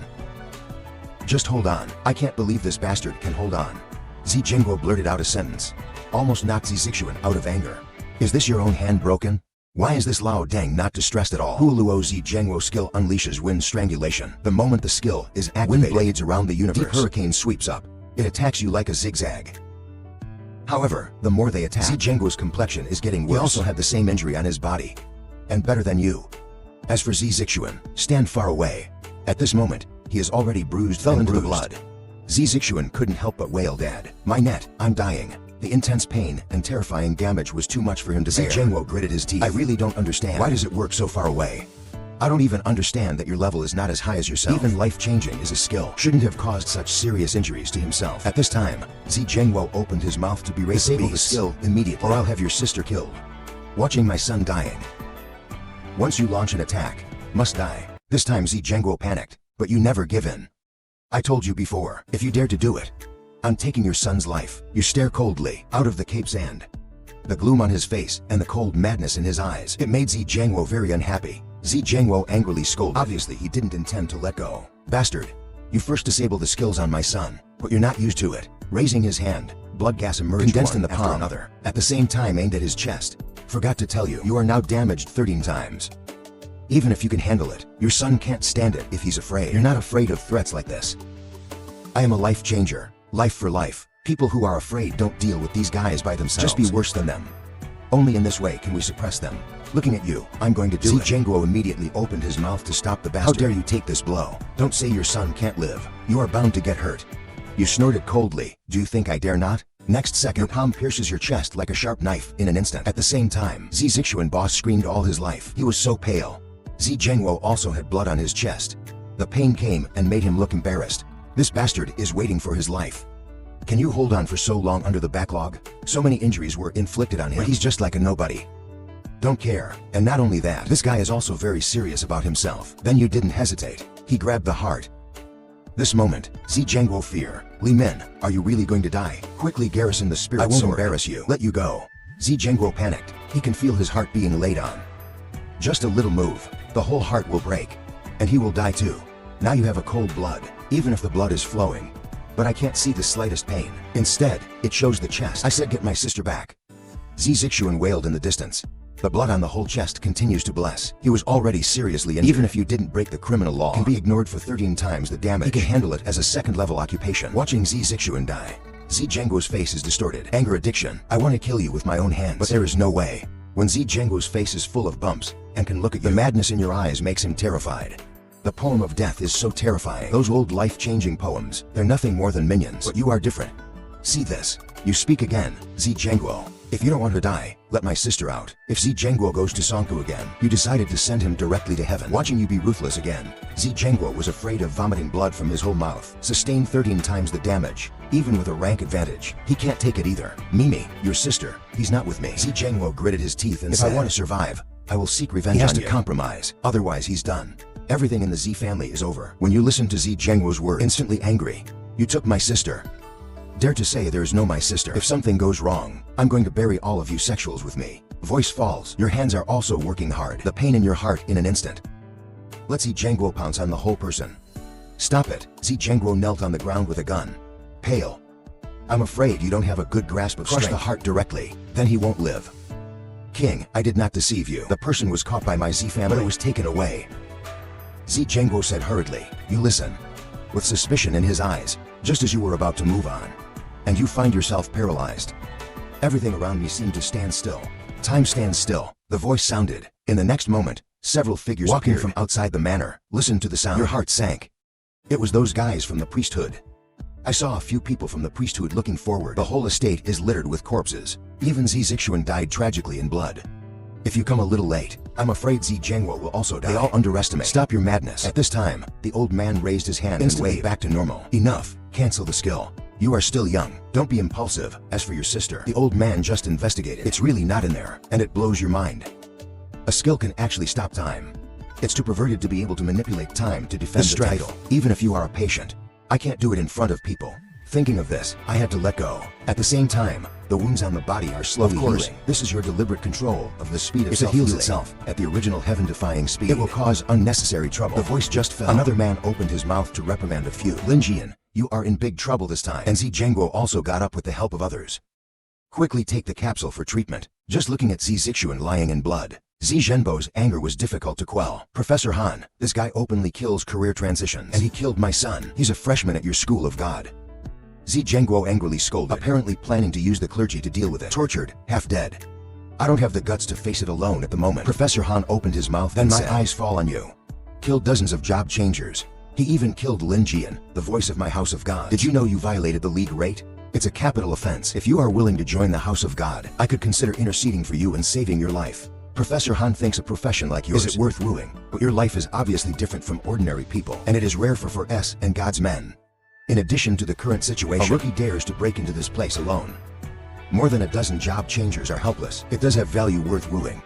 Just hold on. I can't believe this bastard can hold on. Zi Zhengguo blurted out a sentence. Almost knocked Zi Zixuan out of anger. Is this your own hand broken? Why is this Lao Deng not distressed at all? Huluo Zi Zhengguo skill unleashes wind strangulation. The moment the skill is activated, wind blades around the universe. Deep hurricane sweeps up. It attacks you like a zigzag. However, the more they attack, Zi Zhengguo's complexion is getting worse. He also had the same injury on his body. And better than you. As for Zi Zixuan, stand far away. At this moment, he is already bruised, fell into the blood. Zi Zixuan couldn't help but wail, Dad. My net, I'm dying. The intense pain and terrifying damage was too much for him to bear. Zi Zhengguo gritted his teeth. I really don't understand. Why does it work so far away? I don't even understand that your level is not as high as yourself. Even life-changing is a skill. Shouldn't have caused such serious injuries to himself. At this time, Zi Zhengguo opened his mouth to berate Disable the skill immediately, or I'll have your sister killed. Watching my son dying. Once you launch an attack, must die. This time Zi Zhengguo panicked, but you never give in. I told you before, if you dare to do it, I'm taking your son's life. You stare coldly, out of the cape's end. The gloom on his face and the cold madness in his eyes. It made Zi Zhengguo very unhappy. Zi Zhengguo angrily scolded. Obviously he didn't intend to let go. Bastard! You first disable the skills on my son, but you're not used to it. Raising his hand, blood gas emerged condensed in the palm another, at the same time aimed at his chest. Forgot to tell you, you are now damaged 13 times. Even if you can handle it, your son can't stand it if he's afraid. You're not afraid of threats like this. I am a life changer, life for life. People who are afraid don't deal with these guys by themselves. Just be worse than them. Only in this way can we suppress them. Looking at you, I'm going to do it. Zi Zhengguo immediately opened his mouth to stop the bastard. How dare you take this blow? Don't say your son can't live. You are bound to get hurt. You snorted coldly. Do you think I dare not? Next second, your palm pierces your chest like a sharp knife in an instant. At the same time, Zi Zixuan boss screamed all his life. He was so pale. Zi Zhengguo also had blood on his chest. The pain came and made him look embarrassed. This bastard is waiting for his life. Can you hold on for so long under the backlog? So many injuries were inflicted on him, but he's just like a nobody. Don't care. And not only that, this guy is also very serious about himself. Then you didn't hesitate. He grabbed the heart. This moment, Zi Zhengguo fear. Li Min, are you really going to die? Quickly garrison the spirit sword. I won't embarrass you. Let you go. Zi Zhengguo panicked. He can feel his heart being laid on. Just a little move. The whole heart will break. And he will die too. Now you have a cold blood, even if the blood is flowing. But I can't see the slightest pain. Instead, it shows the chest. I said get my sister back. Zi Zixuan wailed in the distance. The blood on the whole chest continues to bless. He was already seriously injured. Even if you didn't break the criminal law, can be ignored for 13 times the damage. He can handle it as a second-level occupation. Watching Zi Zixuan die. Zi Zhengguo's face is distorted. Anger addiction. I want to kill you with my own hands. But there is no way. When Zi Zhengguo's face is full of bumps and can look at you, the madness in your eyes makes him terrified. The poem of death is so terrifying. Those old life-changing poems, they're nothing more than minions. But you are different. See this. You speak again, Zi Zhengguo. If you don't want to die, let my sister out. If Zi Zhengguo goes to Songku again, you decided to send him directly to heaven. Watching you be ruthless again, Zi Zhengguo was afraid of vomiting blood from his whole mouth. Sustained 13 times the damage, even with a rank advantage. He can't take it either. Mimi, your sister, he's not with me. Zi Zhengguo gritted his teeth and said, if I want to survive, I will seek revenge on you. He has to compromise, otherwise he's done. Everything in the Zi family is over. When you listened to Zi Zhengguo's words, instantly angry, you took my sister. Dare to say there's no my sister. If something goes wrong, I'm going to bury all of you sexuals with me. Voice falls. Your hands are also working hard. The pain in your heart in an instant. Let Zi Zhengguo pounce on the whole person. Stop it. Zi Zhengguo knelt on the ground with a gun. Pale. I'm afraid you don't have a good grasp of strength. Crush the heart directly, then he won't live. King, I did not deceive you. The person was caught by my Zi family, but it was taken away. Zi Zhengguo said hurriedly, you listen. With suspicion in his eyes, just as you were about to move on. And you find yourself paralyzed. Everything around me seemed to stand still. Time stands still, the voice sounded. In the next moment, several figures walking from outside the manor. Listen to the sound. Your heart sank. It was those guys from the priesthood. I saw a few people from the priesthood looking forward. The whole estate is littered with corpses. Even Zi Zixuan died tragically in blood. If you come a little late, I'm afraid Zi Zhengguo will also die. They all underestimate. Stop your madness. At this time, the old man raised his hand and waved back to normal. Enough. Cancel the skill. You are still young. Don't be impulsive. As for your sister, the old man just investigated. It's really not in there, and it blows your mind. A skill can actually stop time. It's too perverted to be able to manipulate time to defend the title. Even if you are a patient, I can't do it in front of people. Thinking of this, I had to let go. At the same time, the wounds on the body are slowly healing. This is your deliberate control of the speed of self-healing. If it heals itself at the original heaven-defying speed, it will cause unnecessary trouble. The voice just fell. Another man opened his mouth to reprimand a few. Lin Jian, you are in big trouble this time. And Zi Zhengguo also got up with the help of others. Quickly take the capsule for treatment. Just looking at Zi Zixuan lying in blood, Zi Zhenbo's anger was difficult to quell. Professor Han, this guy openly kills career transitions. And he killed my son. He's a freshman at your school of God. Zi Zhengguo angrily scolded, apparently planning to use the clergy to deal with it. Tortured, half dead. I don't have the guts to face it alone at the moment. Professor Han opened his mouth and said, my eyes fall on you. Killed dozens of job changers. He even killed Lin Jian, the voice of my House of God. Did you know you violated the league rate? It's a capital offense. If you are willing to join the House of God, I could consider interceding for you and saving your life. Professor Han thinks a profession like yours is worth wooing, but your life is obviously different from ordinary people, and it is rare for S and God's men. In addition to the current situation, a rookie dares to break into this place alone. More than a dozen job changers are helpless. It does have value worth wooing.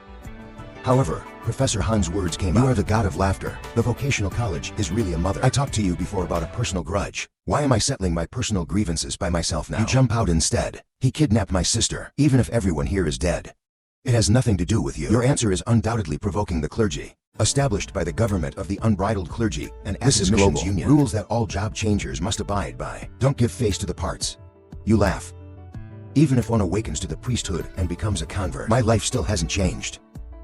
However, Professor Han's words came out. You are the god of laughter. The vocational college is really a mother. I talked to you before about a personal grudge. Why am I settling my personal grievances by myself now? You jump out instead. He kidnapped my sister, even if everyone here is dead. It has nothing to do with you. Your answer is undoubtedly provoking the clergy. Established by the government of the unbridled clergy, and this is global union. Rules that all job changers must abide by. Don't give face to the parts. You laugh. Even if one awakens to the priesthood and becomes a convert, my life still hasn't changed.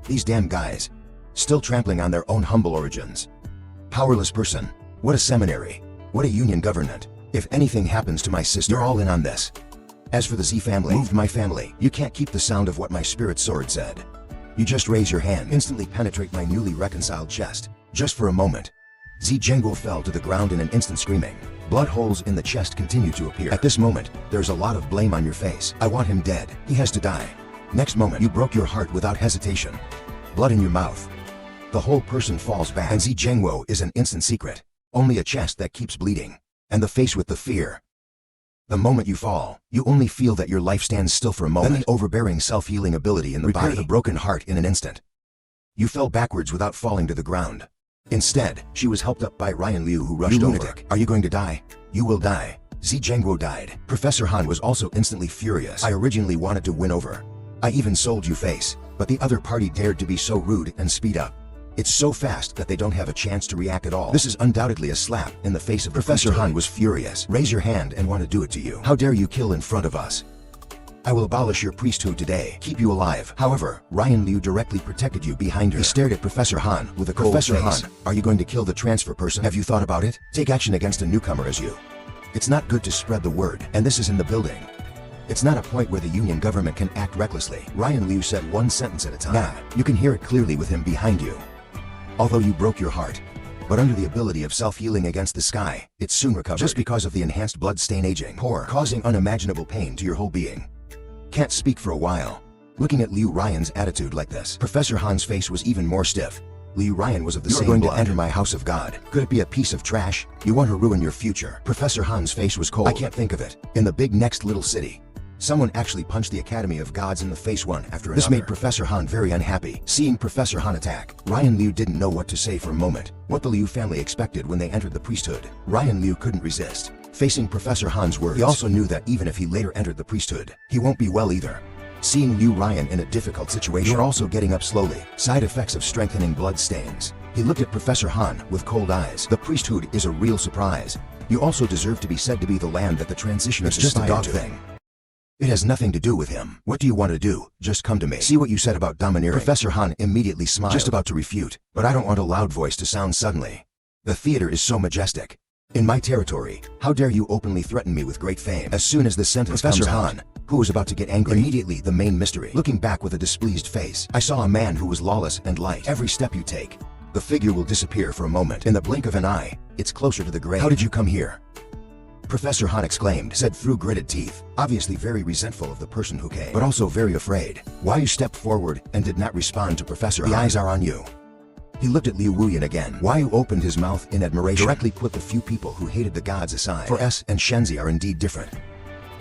These damn guys. Still trampling on their own humble origins. Powerless person. What a seminary. What a union government. If anything happens to my sister, you're all in on this. As for the Z family, moved my family, you can't keep the sound of what my spirit sword said. You just raise your hand, instantly penetrate my newly reconciled chest. Just for a moment. Z Zhengguo fell to the ground in an instant screaming. Blood holes in the chest continue to appear. At this moment, there's a lot of blame on your face. I want him dead. He has to die. Next moment, you broke your heart without hesitation. Blood in your mouth. The whole person falls back, and Z Zhengguo is an instant secret. Only a chest that keeps bleeding. And the face with the fear. The moment you fall, you only feel that your life stands still for a moment. Then the overbearing self-healing ability in the body, the broken heart in an instant. You fell backwards without falling to the ground. Instead, she was helped up by Ryan Liu, who rushed over. Lunatic. Are you going to die? You will die. Z Zhengguo died. Professor Han was also instantly furious. I originally wanted to win over. I even sold you face, but the other party dared to be so rude and speed up. It's so fast that they don't have a chance to react at all. This is undoubtedly a slap in the face of Professor Han was furious. Raise your hand and want to do it to you. How dare you kill in front of us? I will abolish your priesthood today, keep you alive. However, Ryan Liu directly protected you behind her. He stared at Professor Han with a cold face. Professor Han, are you going to kill the transfer person? Have you thought about it? Take action against a newcomer as you. It's not good to spread the word, and this is in the building. It's not a point where the union government can act recklessly. Ryan Liu said one sentence at a time. Yeah, you can hear it clearly with him behind you. Although you broke your heart, but under the ability of self-healing against the sky, it soon recovered. Just because of the enhanced blood stain aging, causing unimaginable pain to your whole being. Can't speak for a while. Looking at Liu Ryan's attitude like this, Professor Han's face was even more stiff. Liu Ryan was of the same blood. You're going to enter my house of God. Could it be a piece of trash? You want to ruin your future. Professor Han's face was cold. I can't think of it. In the big next little city, someone actually punched the Academy of Gods in the face one after another. This made Professor Han very unhappy. Seeing Professor Han attack, Ryan Liu didn't know what to say for a moment. What the Liu family expected when they entered the priesthood, Ryan Liu couldn't resist. Facing Professor Han's words, he also knew that even if he later entered the priesthood, he won't be well either. Seeing Liu Ryan in a difficult situation, you're also getting up slowly. Side effects of strengthening blood stains. He looked at Professor Han with cold eyes. The priesthood is a real surprise. You also deserve to be said to be the land that the transitioners It's just a dog thing. It has nothing to do with him. What do you want to do? Just come to me. See what you said about domineering. Professor Han immediately smiled, just about to refute, but I don't want a loud voice to sound suddenly. The theater is so majestic. In my territory, how dare you openly threaten me with great fame? As soon as the sentence Professor Han, who was about to get angry, immediately the main mystery. Looking back with a displeased face, I saw a man who was lawless and light. Every step you take, the figure will disappear for a moment. In the blink of an eye, it's closer to the grave. How did you come here? Professor Han exclaimed, said through gritted teeth, obviously very resentful of the person who came, but also very afraid. Why you stepped forward and did not respond to Professor Han. The eyes are on you. He looked at Liu Wuyan again. Why you opened his mouth in admiration. Directly put the few people who hated the gods aside. For S and Shenzi are indeed different.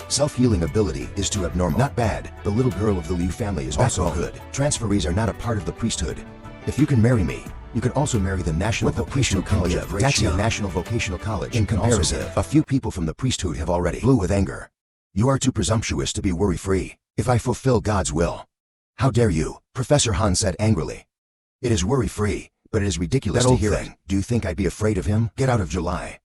Self-healing ability is too abnormal. Not bad. The little girl of the Liu family is also good. Transferees are not a part of the priesthood. If you can marry me, you could also marry the National Vocational College of Dacia National Vocational College. In comparison, a few people from the priesthood have already blew with anger. You are too presumptuous to be worry-free. If I fulfill God's will. How dare you? Professor Han said angrily. It is worry-free, but it is ridiculous to hear it. Do you think I'd be afraid of him? Get out of July.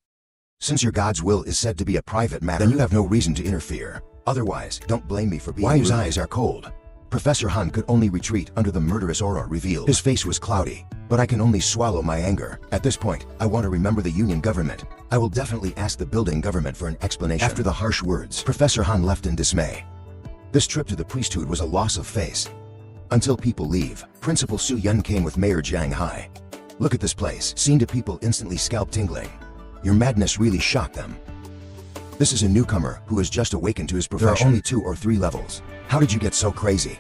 Since your God's will is said to be a private matter, then you have no reason to interfere. Otherwise, don't blame me for being rude. Why his eyes are cold. Professor Han could only retreat under the murderous aura revealed. His face was cloudy, but I can only swallow my anger. At this point, I want to remember the Union government. I will definitely ask the building government for an explanation. After the harsh words, Professor Han left in dismay. This trip to the priesthood was a loss of face. Until people leave, Principal Su Yun came with Mayor Jiang Hai. Look at this place. Seen to people instantly scalp tingling. Your madness really shocked them. This is a newcomer who has just awakened to his profession. There are only 2 or 3 levels. How did you get so crazy?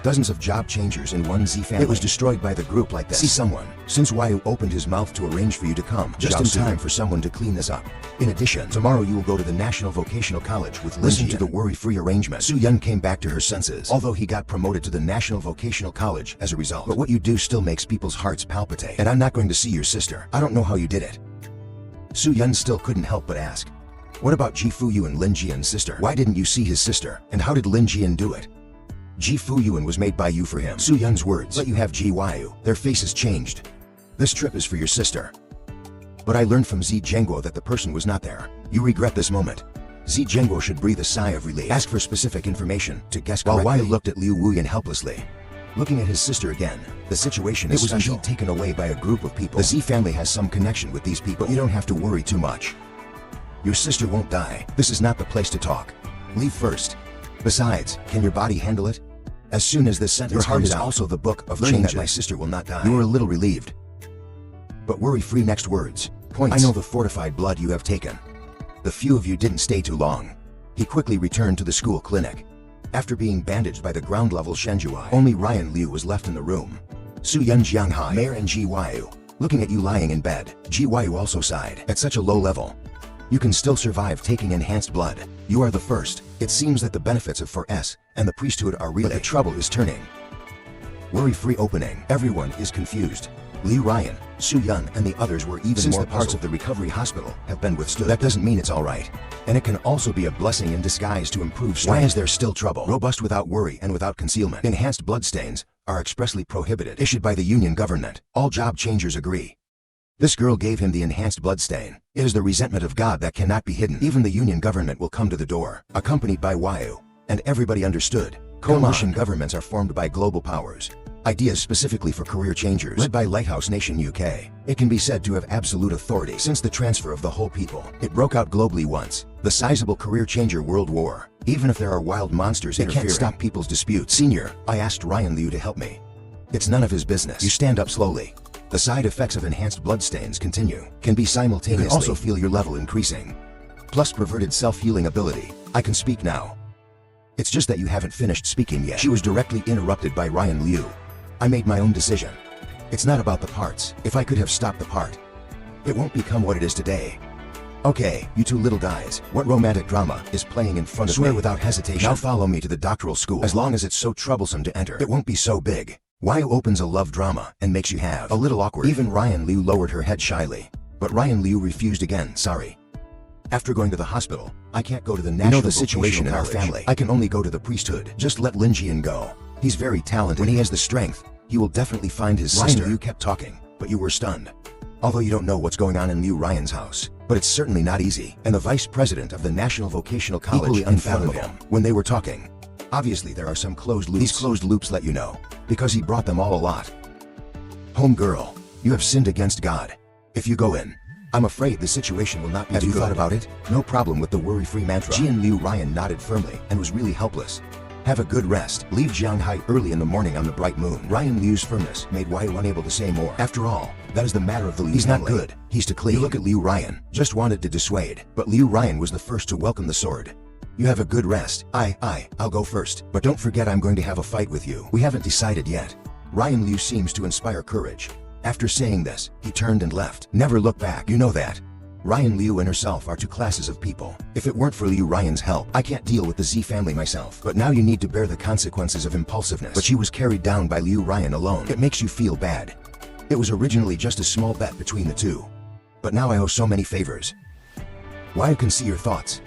Dozens of job changers in one Z family. It was destroyed by the group like this. See someone, since Waiu opened his mouth to arrange for you to come, just in time for someone to clean this up. In addition, tomorrow you will go to the National Vocational College with Listen to the worry-free arrangement. Su-Yun came back to her senses, although he got promoted to the National Vocational College as a result. But what you do still makes people's hearts palpitate. And I'm not going to see your sister. I don't know how you did it. Su-Yun still couldn't help but ask, what about Ji Fu-Yun and Lin Jian's sister? Why didn't you see his sister? And how did Lin Jian do it? Ji Fu-Yun was made by you for him. Su-Yun's words, let you have Ji Waiu. Their faces changed. This trip is for your sister. But I learned from Zi Zhengguo that the person was not there. You regret this moment. Zi Zhengguo should breathe a sigh of relief. Ask for specific information to guess correctly. While Waiu looked at Liu Wuyan helplessly, looking at his sister again, the situation is special. It was indeed taken away by a group of people. The Z family has some connection with these people. But you don't have to worry too much. Your sister won't die. This is not the place to talk. Leave first. Besides, can your body handle it? As soon as this sentence comes out, also the book of learning that my sister will not die. You are a little relieved. But worry-free next words. Points. I know the fortified blood you have taken. The few of you didn't stay too long. He quickly returned to the school clinic. After being bandaged by the ground-level Shenjuai, only Ryan Liu was left in the room. Su-Yun Jianghai, Mayor and Ji Waiu. Looking at you lying in bed, Ji Waiu also sighed. At such a low level, you can still survive taking enhanced blood. You are the first. It seems that the benefits of 4S and the priesthood are real. But the trouble is turning. Worry-free opening. Everyone is confused. Liu Ryan, Su-Yun, and the others were even more puzzled. Parts of the recovery hospital have been withstood. That doesn't mean it's alright. And it can also be a blessing in disguise to improve strength. Why is there still trouble? Robust without worry and without concealment. Enhanced bloodstains are expressly prohibited. Issued by the Union government. All job changers agree. This girl gave him the enhanced bloodstain. It is the resentment of God that cannot be hidden. Even the Union government will come to the door, accompanied by Waiu. And everybody understood. Coalition governments are formed by global powers. Ideas specifically for career changers, led by Lighthouse Nation UK. It can be said to have absolute authority since the transfer of the whole people. It broke out globally once. The sizable career changer world war. Even if there are wild monsters interfering, it can't stop people's disputes. Senior, I asked Ryan Liu to help me. It's none of his business. You stand up slowly. The side effects of enhanced bloodstains continue. Can be simultaneously. You can also feel your level increasing. Plus perverted self-healing ability. I can speak now. It's just that you haven't finished speaking yet. She was directly interrupted by Ryan Liu. I made my own decision. It's not about the parts. If I could have stopped the part, it won't become what it is today. Okay, you two little guys, what romantic drama is playing in front of me? Swear without hesitation. Now follow me to the doctoral school. As long as it's so troublesome to enter, it won't be so big. Waiu opens a love drama and makes you have a little awkward. Even Ryan Liu lowered her head shyly. But Ryan Liu refused again. Sorry. After going to the hospital, I can't go to the national. You know the situation in our family. I can only go to the priesthood. Just let Lin Jian go. He's very talented. When he has the strength, he will definitely find his sister. Ryan Liu kept talking, but you were stunned. Although you don't know what's going on in Liu Ryan's house, but it's certainly not easy. And the vice president of the National Vocational College equally unfathomable. When they were talking, obviously there are some closed loops. These closed loops let you know, because he brought them all a lot. Homegirl, you have sinned against God. If you go in, I'm afraid the situation will not be too good. Have you thought about it? No problem with the worry-free mantra. Ji and Liu Ryan nodded firmly and was really helpless. Have a good rest. Leave Jianghai early in the morning on the bright moon. Ryan Liu's firmness made Waiu unable to say more. After all, that is the matter of the Liu family. He's not good. He's to clean. You look at Liu Ryan. Just wanted to dissuade. But Liu Ryan was the first to welcome the sword. You have a good rest. I'll go first. But don't forget I'm going to have a fight with you. We haven't decided yet. Ryan Liu seems to inspire courage. After saying this, he turned and left. Never look back. You know that. Ryan Liu and herself are two classes of people. If it weren't for Liu Ryan's help, I can't deal with the Z family myself. But now you need to bear the consequences of impulsiveness. But she was carried down by Liu Ryan alone. It makes you feel bad. It was originally just a small bet between the two. But now I owe so many favors. Waiu can see your thoughts.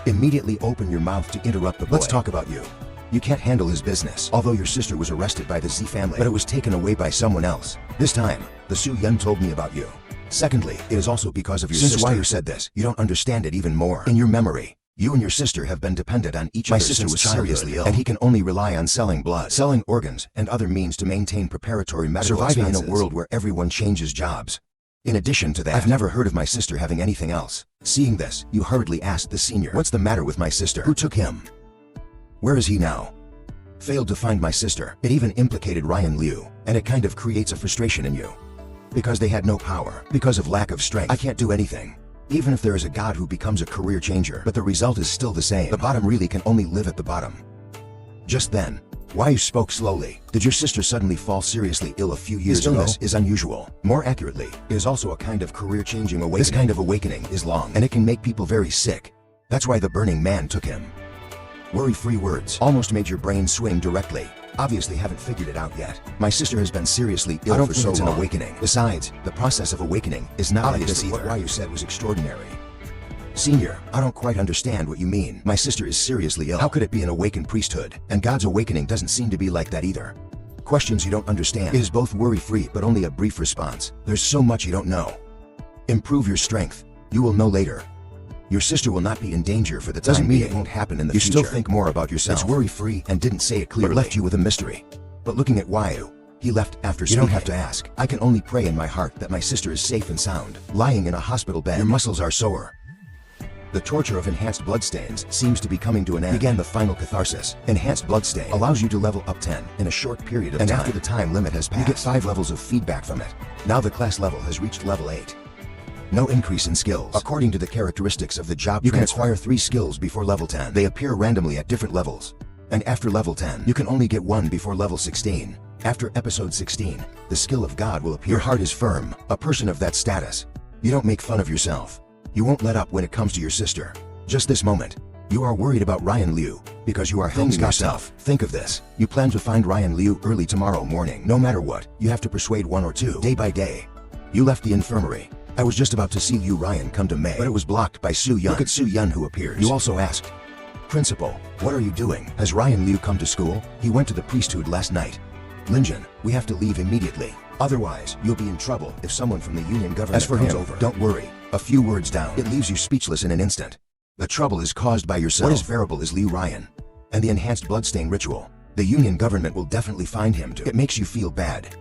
Immediately open your mouth to interrupt the boy. Let's talk about you. You can't handle his business. Although your sister was arrested by the Z family, but it was taken away by someone else. This time, the Su-Yun told me about you. Secondly, it is also because of your sister. Since Waiu said this, you don't understand it even more. In your memory, you and your sister have been dependent on each other. My sister was seriously ill, and he can only rely on selling blood, selling organs, and other means to maintain preparatory medical expenses. Surviving in a world where everyone changes jobs. In addition to that, I've never heard of my sister having anything else. Seeing this, you hurriedly asked the senior, what's the matter with my sister? Who took him? Where is he now? Failed to find my sister. It even implicated Ryan Liu, and it kind of creates a frustration in you. Because they had no power, because of lack of strength. I can't do anything. Even if there is a god who becomes a career changer, but the result is still the same. The bottom really can only live at the bottom. Just then, Why you spoke slowly? Did your sister suddenly fall seriously ill a few years ago? This illness is unusual. More accurately, it is also a kind of career-changing awakening. This kind of awakening is long, and it can make people very sick. That's why the Burning Man took him. Worry-free words almost made your brain swing directly. Obviously haven't figured it out yet. My sister has been seriously ill for so long. It's an awakening. Besides, the process of awakening is not like this either. What you said was extraordinary. Senior, I don't quite understand what you mean. My sister is seriously ill. How could it be an awakened priesthood? And God's awakening doesn't seem to be like that either. Questions you don't understand. It is both worry-free but only a brief response. There's so much you don't know. Improve your strength. You will know later. Your sister will not be in danger for the time being. Doesn't mean it won't happen in the future. You still think more about yourself. It's worry-free and didn't say it clearly. But left you with a mystery. But looking at Wyu, he left after speaking. You don't have to ask. I can only pray in my heart that my sister is safe and sound. Lying in a hospital bed, your muscles are sore. The torture of enhanced bloodstains seems to be coming to an end. Again, the final catharsis. Enhanced bloodstain allows you to level up 10 in a short period of time. And after the time limit has passed, you get 5 levels of feedback from it. Now the class level has reached level 8. No increase in skills. According to the characteristics of the job you transfer, can acquire 3 skills before level 10. They appear randomly at different levels. And after level 10, you can only get 1 before level 16. After episode 16, the skill of God will appear. Your heart is firm, a person of that status. You don't make fun of yourself. You won't let up when it comes to your sister. Just this moment, you are worried about Ryan Liu, because you are hanging yourself. Think of this. You plan to find Ryan Liu early tomorrow morning. No matter what, you have to persuade 1 or 2 day by day. You left the infirmary. I was just about to see you Ryan come to May, but it was blocked by Su Yun. Look at Su Yun who appears. You also asked, Principal, what are you doing? Has Ryan Liu come to school? He went to the priesthood last night. Linjin, we have to leave immediately. Otherwise, you'll be in trouble if someone from the Union government comes over. Don't worry. A few words down, it leaves you speechless in an instant. The trouble is caused by yourself. What is variable is Liu Ryan. And the enhanced bloodstain ritual. The Union government will definitely find him too. It makes you feel bad.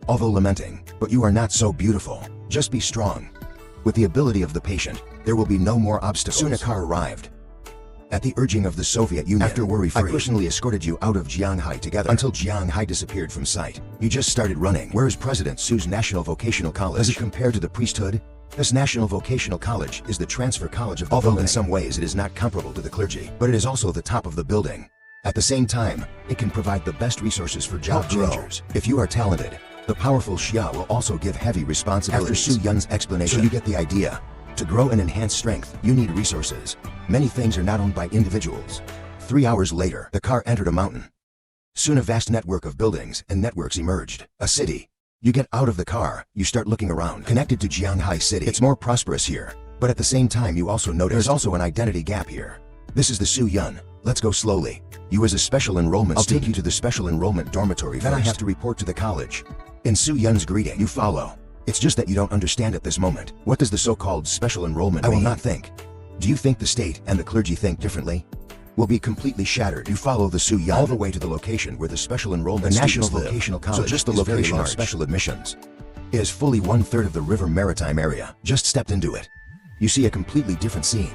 Although lamenting, but you are not so beautiful. Just be strong. With the ability of the patient, there will be no more obstacles. Soon a car arrived. At the urging of the Soviet Union, after worry-free, I personally escorted you out of Jianghai together until Jianghai disappeared from sight. You just started running. Where is President Su's National Vocational College? Does it compare to the priesthood? This National Vocational College is the transfer college of the building. In some ways it is not comparable to the clergy, but it is also the top of the building. At the same time, it can provide the best resources for job changers. If you are talented, the powerful Xia will also give heavy responsibilities. After Su Yun's explanation, so you get the idea. To grow and enhance strength, you need resources. Many things are not owned by individuals. 3 hours later, the car entered a mountain. Soon a vast network of buildings and networks emerged. A city. You get out of the car, you start looking around. Connected to Jianghai City. It's more prosperous here. But at the same time you also notice there's also an identity gap here. This is the Su Yun. Let's go slowly. You as a special enrollment student. I'll take you to the special enrollment dormitory then first. I have to report to the college. In Su Yun's greeting, you follow. It's just that you don't understand at this moment. What does the so-called special enrollment mean? I will not think. Do you think the state and the clergy think differently? Will be completely shattered. You follow the Su Yun all the way to the location where the special enrollment National Vocational College, so just the location of special admissions. It is fully 1/3 of the river maritime area. Just stepped into it. You see a completely different scene.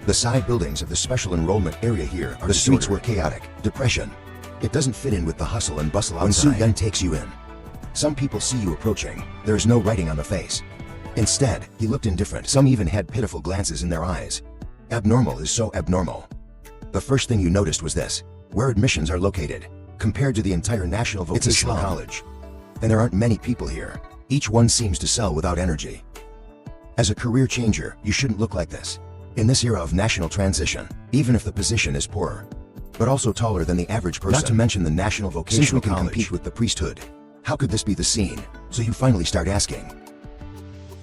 The side buildings of the special enrollment area here are the streets were chaotic. Depression. It doesn't fit in with the hustle and bustle outside. When Su Yun takes you in, some people see you approaching. There is no writing on the face. Instead, he looked indifferent. Some even had pitiful glances in their eyes. Abnormal is so abnormal. The first thing you noticed was this, where admissions are located, compared to the entire National Vocational College. And there aren't many people here. Each one seems to sell without energy. As a career changer, you shouldn't look like this. In this era of national transition, even if the position is poorer, but also taller than the average person. Not to mention the National Vocational College. Since we can compete with the priesthood, how could this be the scene? So you finally start asking,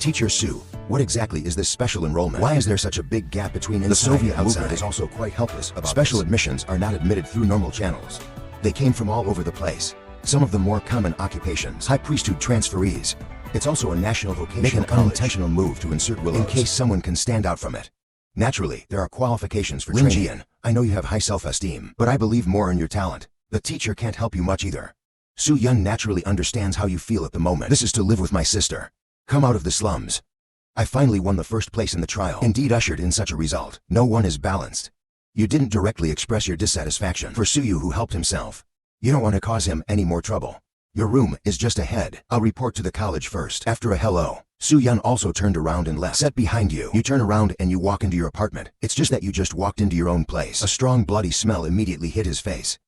Teacher Su, what exactly is this special enrollment? Why is there such a big gap between inside and outside? The Soviet movement is also quite helpless about special admissions are not admitted through normal channels. They came from all over the place. Some of the more common occupations, high priesthood transferees. It's also a national vocational college. Make an unintentional move to insert willows in case someone can stand out from it. Naturally, there are qualifications for training. I know you have high self-esteem, but I believe more in your talent. The teacher can't help you much either. Su Yun naturally understands how you feel at the moment. This is to live with my sister. Come out of the slums. I finally won the first place in the trial. Indeed ushered in such a result. No one is balanced. You didn't directly express your dissatisfaction for Suyu who helped himself. You don't want to cause him any more trouble. Your room is just ahead. I'll report to the college first. After a hello, Su Yun also turned around and left. Set behind you. You turn around and you walk into your apartment. It's just that you just walked into your own place. A strong bloody smell immediately hit his face.